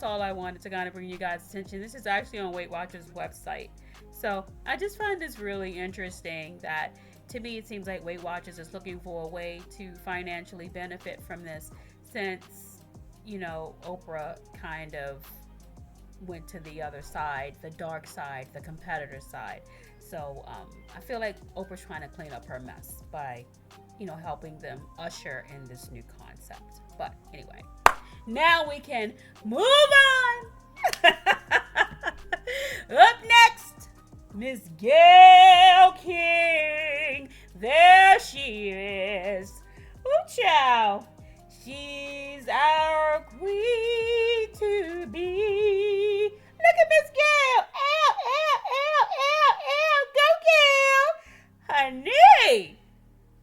all I wanted to kind of bring you guys' attention. This is actually on Weight Watchers' website. So I just find this really interesting that, to me, it seems like Weight Watchers is looking for a way to financially benefit from this since, you know, Oprah kind of went to the other side, the dark side, the competitor side. So I feel like Oprah's trying to clean up her mess by, you know, helping them usher in this new concept. But anyway, now we can move on. Up next, Miss Gayle King. There she is. Ooh, child. She's our queen to be. Look at Miss Gayle. Ow, ow, ow, ow, ow. Go, Gayle. Honey.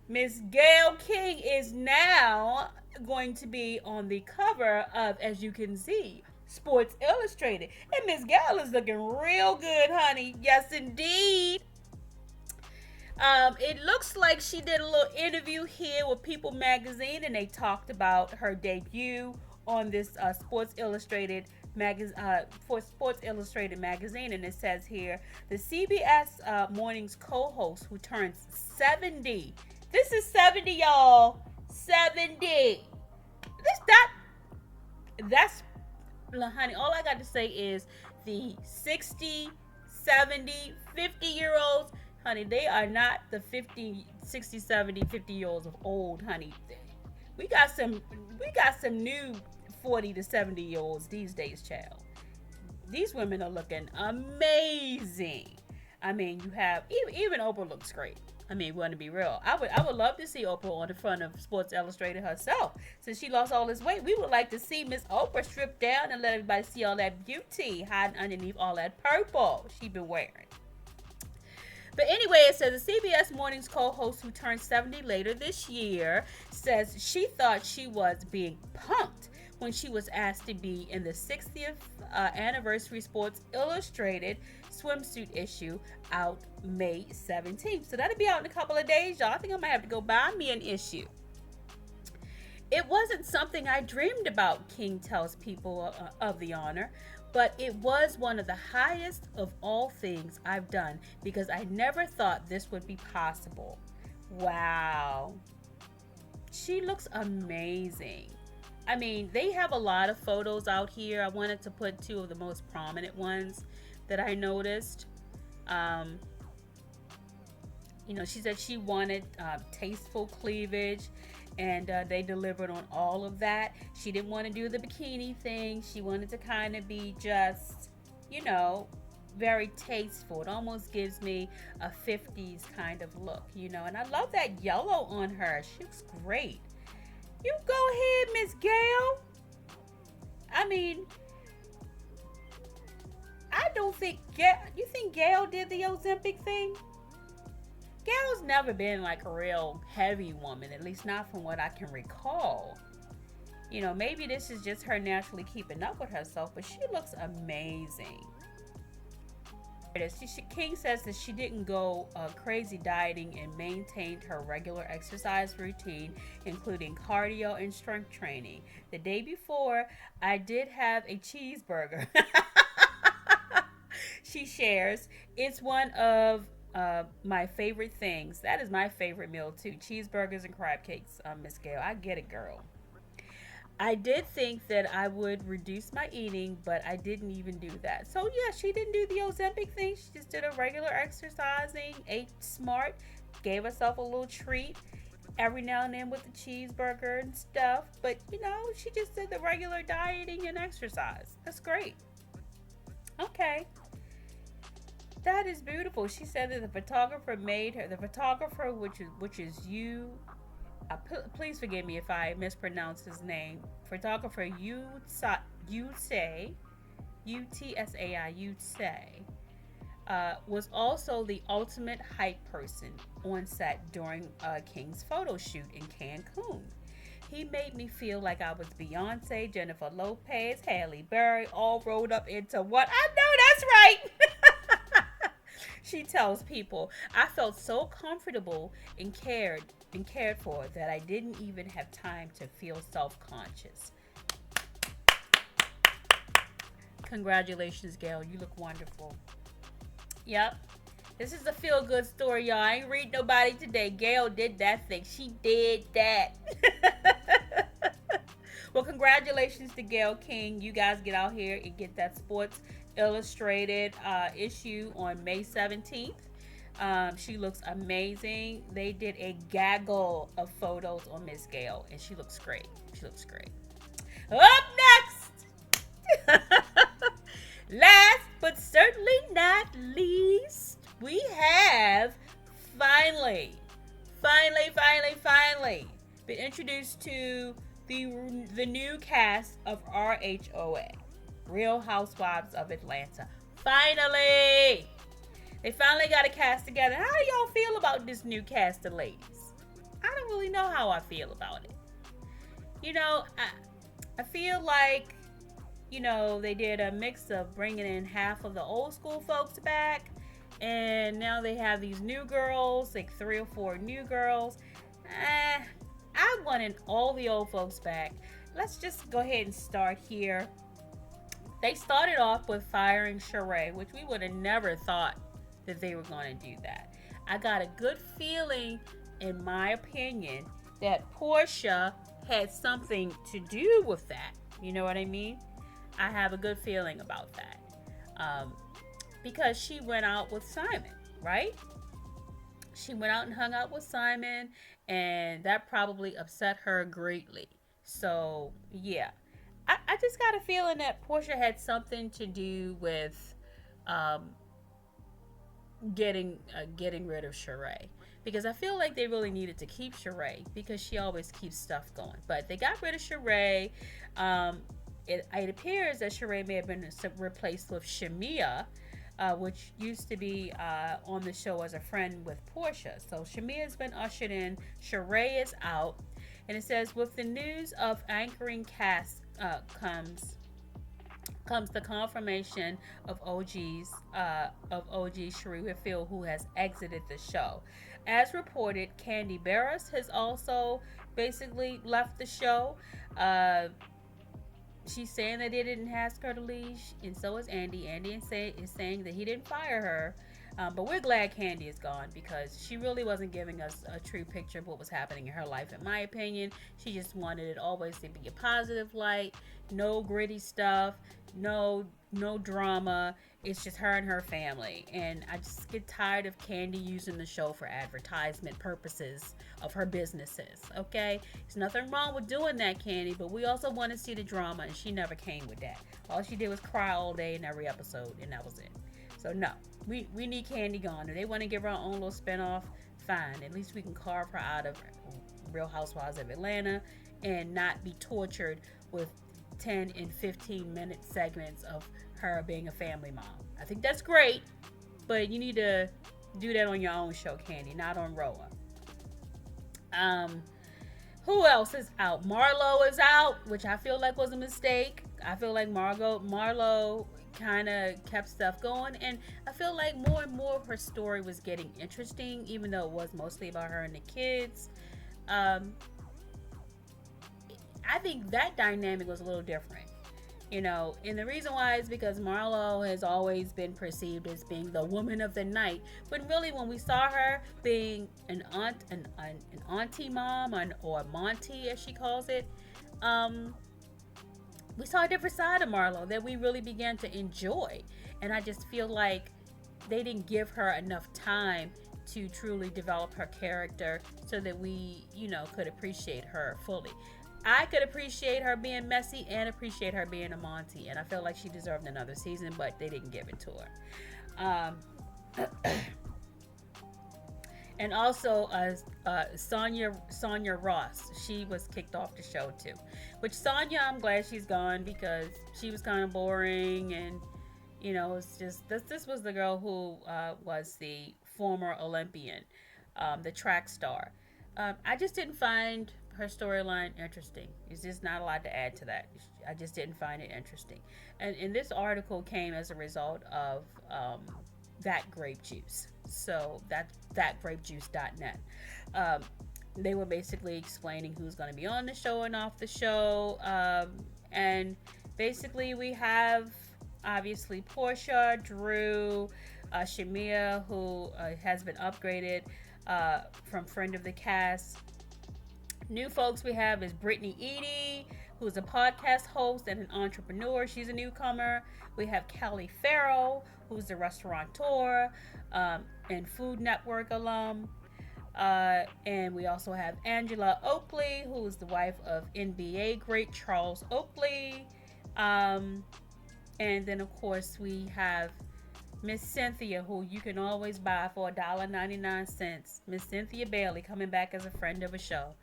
Miss Gayle King is now going to be on the cover of, as you can see, Sports Illustrated. And Miss Gayle is looking real good, honey. Yes, indeed. It looks like she did a little interview here with People Magazine, and they talked about her debut on this Sports Illustrated magazine. And it says here, the CBS Mornings co-host who turns 70. This is 70, y'all. 70. That's, honey, all I got to say is the 60, 70, 50-year-olds, honey, they are not the 50, 60, 70, 50-year-olds of old, honey. We got some new 40 to 70-year-olds these days, child. These women are looking amazing. I mean, you have, even Oprah looks great. I mean, we want to be real. I would love to see Oprah on the front of Sports Illustrated herself. Since she lost all this weight, we would like to see Miss Oprah strip down and let everybody see all that beauty hiding underneath all that purple she's been wearing. But anyway, it says the CBS Mornings co-host who turned 70 later this year says she thought she was being punked when she was asked to be in the 60th anniversary Sports Illustrated swimsuit issue out May 17th. So that'll be out in a couple of days, y'all. I think I might have to go buy me an issue. It wasn't something I dreamed about, King tells People of the Honor, but it was one of the highest of all things I've done because I never thought this would be possible. Wow. She looks amazing. I mean, they have a lot of photos out here. I wanted to put 2 of the most prominent ones that I noticed. She said she wanted tasteful cleavage, and they delivered on all of that. She didn't want to do the bikini thing. She wanted to kind of be just, you know, very tasteful. It almost gives me a 50s kind of look, and I love that yellow on her. She looks great. You go ahead, Miss Gail. I mean, I don't think you think Gail did the Ozempic thing? Gail's never been like a real heavy woman, at least not from what I can recall. Maybe this is just her naturally keeping up with herself, but she looks amazing. King says that she didn't go crazy dieting and maintained her regular exercise routine, including cardio and strength training. The day before, I did have a cheeseburger. She shares, it's one of my favorite things. That is my favorite meal too. Cheeseburgers and crab cakes, Miss Gail. I get it, girl. I did think that I would reduce my eating, but I didn't even do that. So yeah, she didn't do the Ozempic thing. She just did a regular exercising, ate smart, gave herself a little treat every now and then with the cheeseburger and stuff. But she just did the regular dieting and exercise. That's great. Okay. That is beautiful. She said that the photographer made her, the photographer, which is you. Please forgive me if I mispronounce his name. Photographer Utsai, was also the ultimate hype person on set during King's photo shoot in Cancun. He made me feel like I was Beyonce, Jennifer Lopez, Halle Berry, all rolled up into one. I know that's right. She tells people, I felt so comfortable and cared for that I didn't even have time to feel self-conscious. Congratulations, Gail. You look wonderful. Yep. This is a feel-good story, y'all. I ain't read nobody today. Gail did that thing. She did that. Well, congratulations to Gail King. You guys get out here and get that Sports Illustrated issue on May 17th. She looks amazing. They did a gaggle of photos on Miss Gail, and she looks great. She looks great. Up next, last but certainly not least, we have finally been introduced to the new cast of RHOA, Real Housewives of Atlanta. Finally! They finally got a cast together. How do y'all feel about this new cast of ladies? I don't really know how I feel about it. I feel like, they did a mix of bringing in half of the old school folks back, and now they have these new girls, like 3 or 4 new girls. I wanted all the old folks back. Let's just go ahead and start here. They started off with firing Sheree, which we would have never thought that they were going to do that. I got a good feeling, in my opinion, that Portia had something to do with that. You know what I mean? I have a good feeling about that. Because she went out with Simon, right? She went out and hung out with Simon, and that probably upset her greatly. So, yeah. I just got a feeling that Portia had something to do with getting rid of Sheree, because I feel like they really needed to keep Sheree because she always keeps stuff going. But they got rid of Sheree. It appears that Sheree may have been replaced with Shamia, which used to be on the show as a friend with Portia. So Shamia has been ushered in. Sheree is out, and it says with the news of anchoring cast comes the confirmation of OG Sheree Field, who has exited the show. As reported, Candy Barris has also basically left the show. She's saying that they didn't ask her to leave, and so is Andy. Andy is saying that he didn't fire her. But we're glad Candy is gone because she really wasn't giving us a true picture of what was happening in her life, in my opinion. She just wanted it always to be a positive light, no gritty stuff, no drama. It's just her and her family. And I just get tired of Candy using the show for advertisement purposes of her businesses. Okay? There's nothing wrong with doing that, Candy, but we also want to see the drama, and she never came with that. All she did was cry all day in every episode, and that was it. So no, we need Candy gone. If they want to give her our own little spinoff, fine. At least we can carve her out of Real Housewives of Atlanta and not be tortured with 10 and 15-minute segments of her being a family mom. I think that's great, but you need to do that on your own show, Candy, not on Roa. Who else is out? Marlo is out, which I feel like was a mistake. I feel like Marlo kind of kept stuff going, and I feel like more and more of her story was getting interesting, even though it was mostly about her and the kids. I think that dynamic was a little different, and the reason why is because Marlo has always been perceived as being the woman of the night, when really when we saw her being an auntie mom, or Monty as she calls it, we saw a different side of Marlo that we really began to enjoy. And I just feel like they didn't give her enough time to truly develop her character so that we, could appreciate her fully. I could appreciate her being messy and appreciate her being a Monty, and I feel like she deserved another season, but they didn't give it to her. And also, Sonia Ross, she was kicked off the show too. Which Sonia, I'm glad she's gone because she was kind of boring, and it's just this was the girl who was the former Olympian, the track star. I just didn't find her storyline interesting. It's just not a lot to add to that. I just didn't find it interesting. And this article came as a result of that grape juice. So that's thatgrapejuice.net. They were basically explaining who's going to be on the show and off the show. And basically we have obviously Portia, Drew, Shamia, who has been upgraded from friend of the cast. New folks we have is Brittany Eady, who's a podcast host and an entrepreneur. She's a newcomer. We have Callie Farrell, who's a restaurateur and Food Network alum. And we also have Angela Oakley, who's the wife of NBA great Charles Oakley. And then, of course, we have Miss Cynthia, who you can always buy for $1.99. Miss Cynthia Bailey coming back as a friend of a show.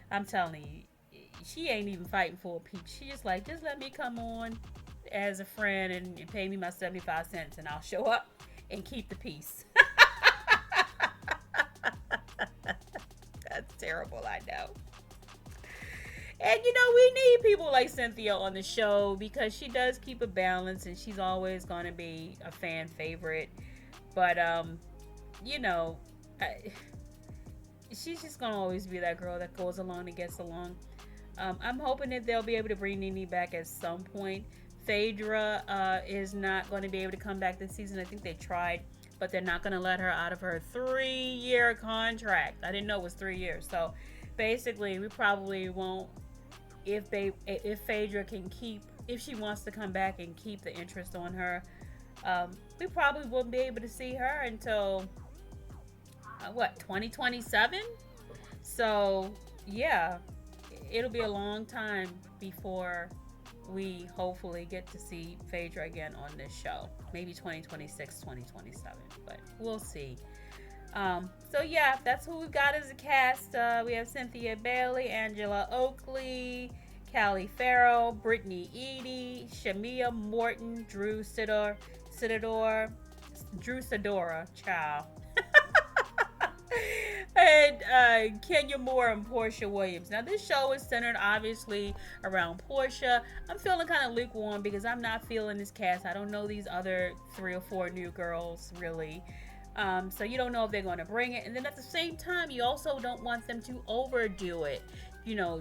I'm telling you, she ain't even fighting for a peach. She just let me come on as a friend and pay me my 75 cents and I'll show up and keep the peace. That's terrible, I know. And we need people like Cynthia on the show because she does keep a balance and she's always going to be a fan favorite. But, she's just going to always be that girl that goes along and gets along. I'm hoping that they'll be able to bring Nene back at some point. Phaedra is not going to be able to come back this season. I think they tried, but they're not going to let her out of her 3-year contract. I didn't know it was 3 years. So basically, we probably won't, if Phaedra can keep, if she wants to come back and keep the interest on her, we probably won't be able to see her until 2027. So yeah, it'll be a long time before we hopefully get to see Phaedra again on this show. Maybe 2026, 2027, but we'll see. So yeah, that's who we've got as a cast. We have Cynthia Bailey, Angela Oakley, Callie Farrell, Brittany Eady, Shamia Morton, Drew Sidora, child. And Kenya Moore and Portia Williams. Now, this show is centered obviously around Portia. I'm feeling kind of lukewarm because I'm not feeling this cast. I don't know these other 3 or 4 new girls really. So you don't know if they're going to bring it. And then at the same time, you also don't want them to overdo it.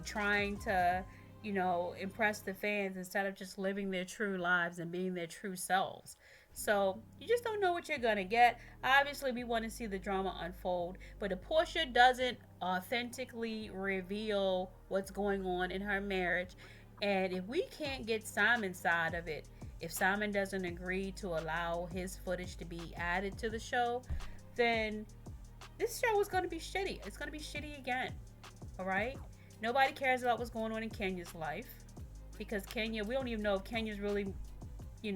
Trying to, impress the fans instead of just living their true lives and being their true selves. So you just don't know what you're gonna get. Obviously, we want to see the drama unfold, but if Portia doesn't authentically reveal what's going on in her marriage, and if we can't get Simon's side of it, if Simon doesn't agree to allow his footage to be added to the show, then this show is going to be shitty. It's going to be shitty again. All right? Nobody cares about what's going on in Kenya's life because Kenya, we don't even know if Kenya's really, she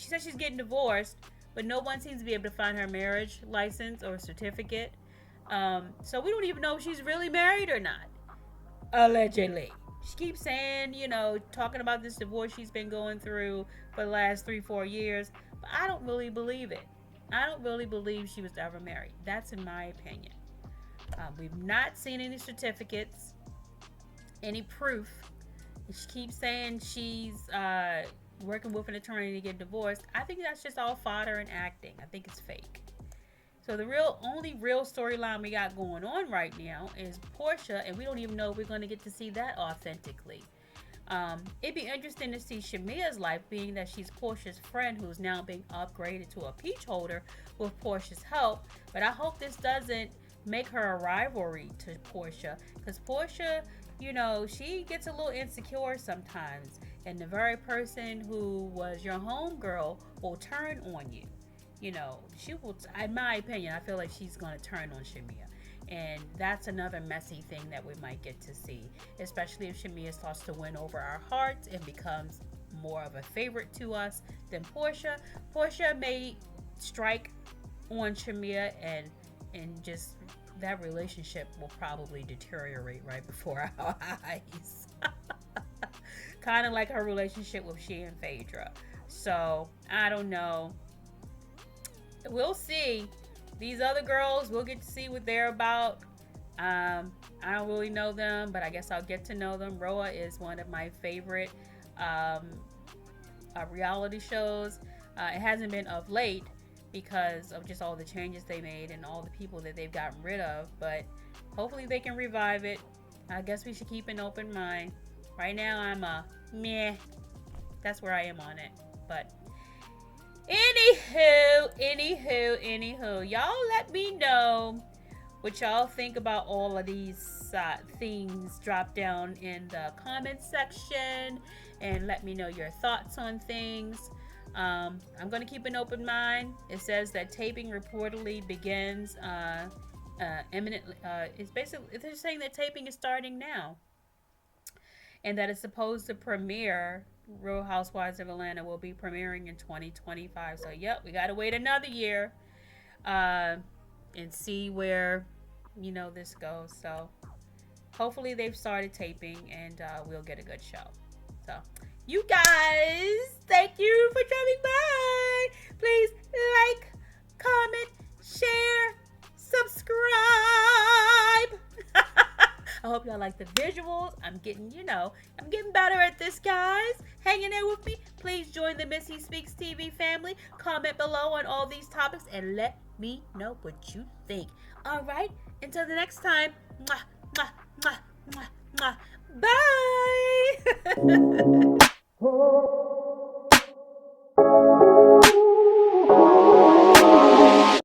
says she's getting divorced, but no one seems to be able to find her marriage license or certificate. So we don't even know if she's really married or not. Allegedly. She keeps saying, talking about this divorce she's been going through for the last 3-4 years, but I don't really believe it. I don't really believe she was ever married. That's in my opinion. We've not seen any certificates, any proof. She keeps saying she's working with an attorney to get divorced. I think that's just all fodder and acting. I think it's fake. So the only real storyline we got going on right now is Portia, and we don't even know if we're going to get to see that authentically. It'd be interesting to see Shamia's life, being that she's Portia's friend who's now being upgraded to a peach holder with Portia's help. But I hope this doesn't make her a rivalry to Portia, because Portia, she gets a little insecure sometimes, and the very person who was your homegirl will turn on you. She will, in my opinion, I feel like she's going to turn on Shamia. And that's another messy thing that we might get to see, especially if Shamia starts to win over our hearts and becomes more of a favorite to us than Portia. Portia may strike on Shamia, and just that relationship will probably deteriorate right before our eyes. Kind of like her relationship with she and Phaedra. So, I don't know. We'll see. These other girls, we'll get to see what they're about. I don't really know them, but I guess I'll get to know them. Roa is one of my favorite reality shows. It hasn't been of late because of just all the changes they made and all the people that they've gotten rid of, but hopefully they can revive it. I guess we should keep an open mind. Right now I'm a meh. That's where I am on it. But anywho, y'all let me know what y'all think about all of these things. Drop down in the comment section and let me know your thoughts on things. I'm going to keep an open mind. It says that taping reportedly begins imminently. They're saying that taping is starting now, and that it's supposed to premiere. Real Housewives of Atlanta will be premiering in 2025. So, yep, we got to wait another year and see where, this goes. So, hopefully they've started taping and we'll get a good show. So, you guys, thank you for dropping by. Please like, comment, share, subscribe. I hope y'all like the visuals. I'm getting better at this, guys. Hanging in with me. Please join the Missy Speaks TV family. Comment below on all these topics and let me know what you think. All right. Until the next time. Mwah, mwah, mwah, mwah, mwah. Bye.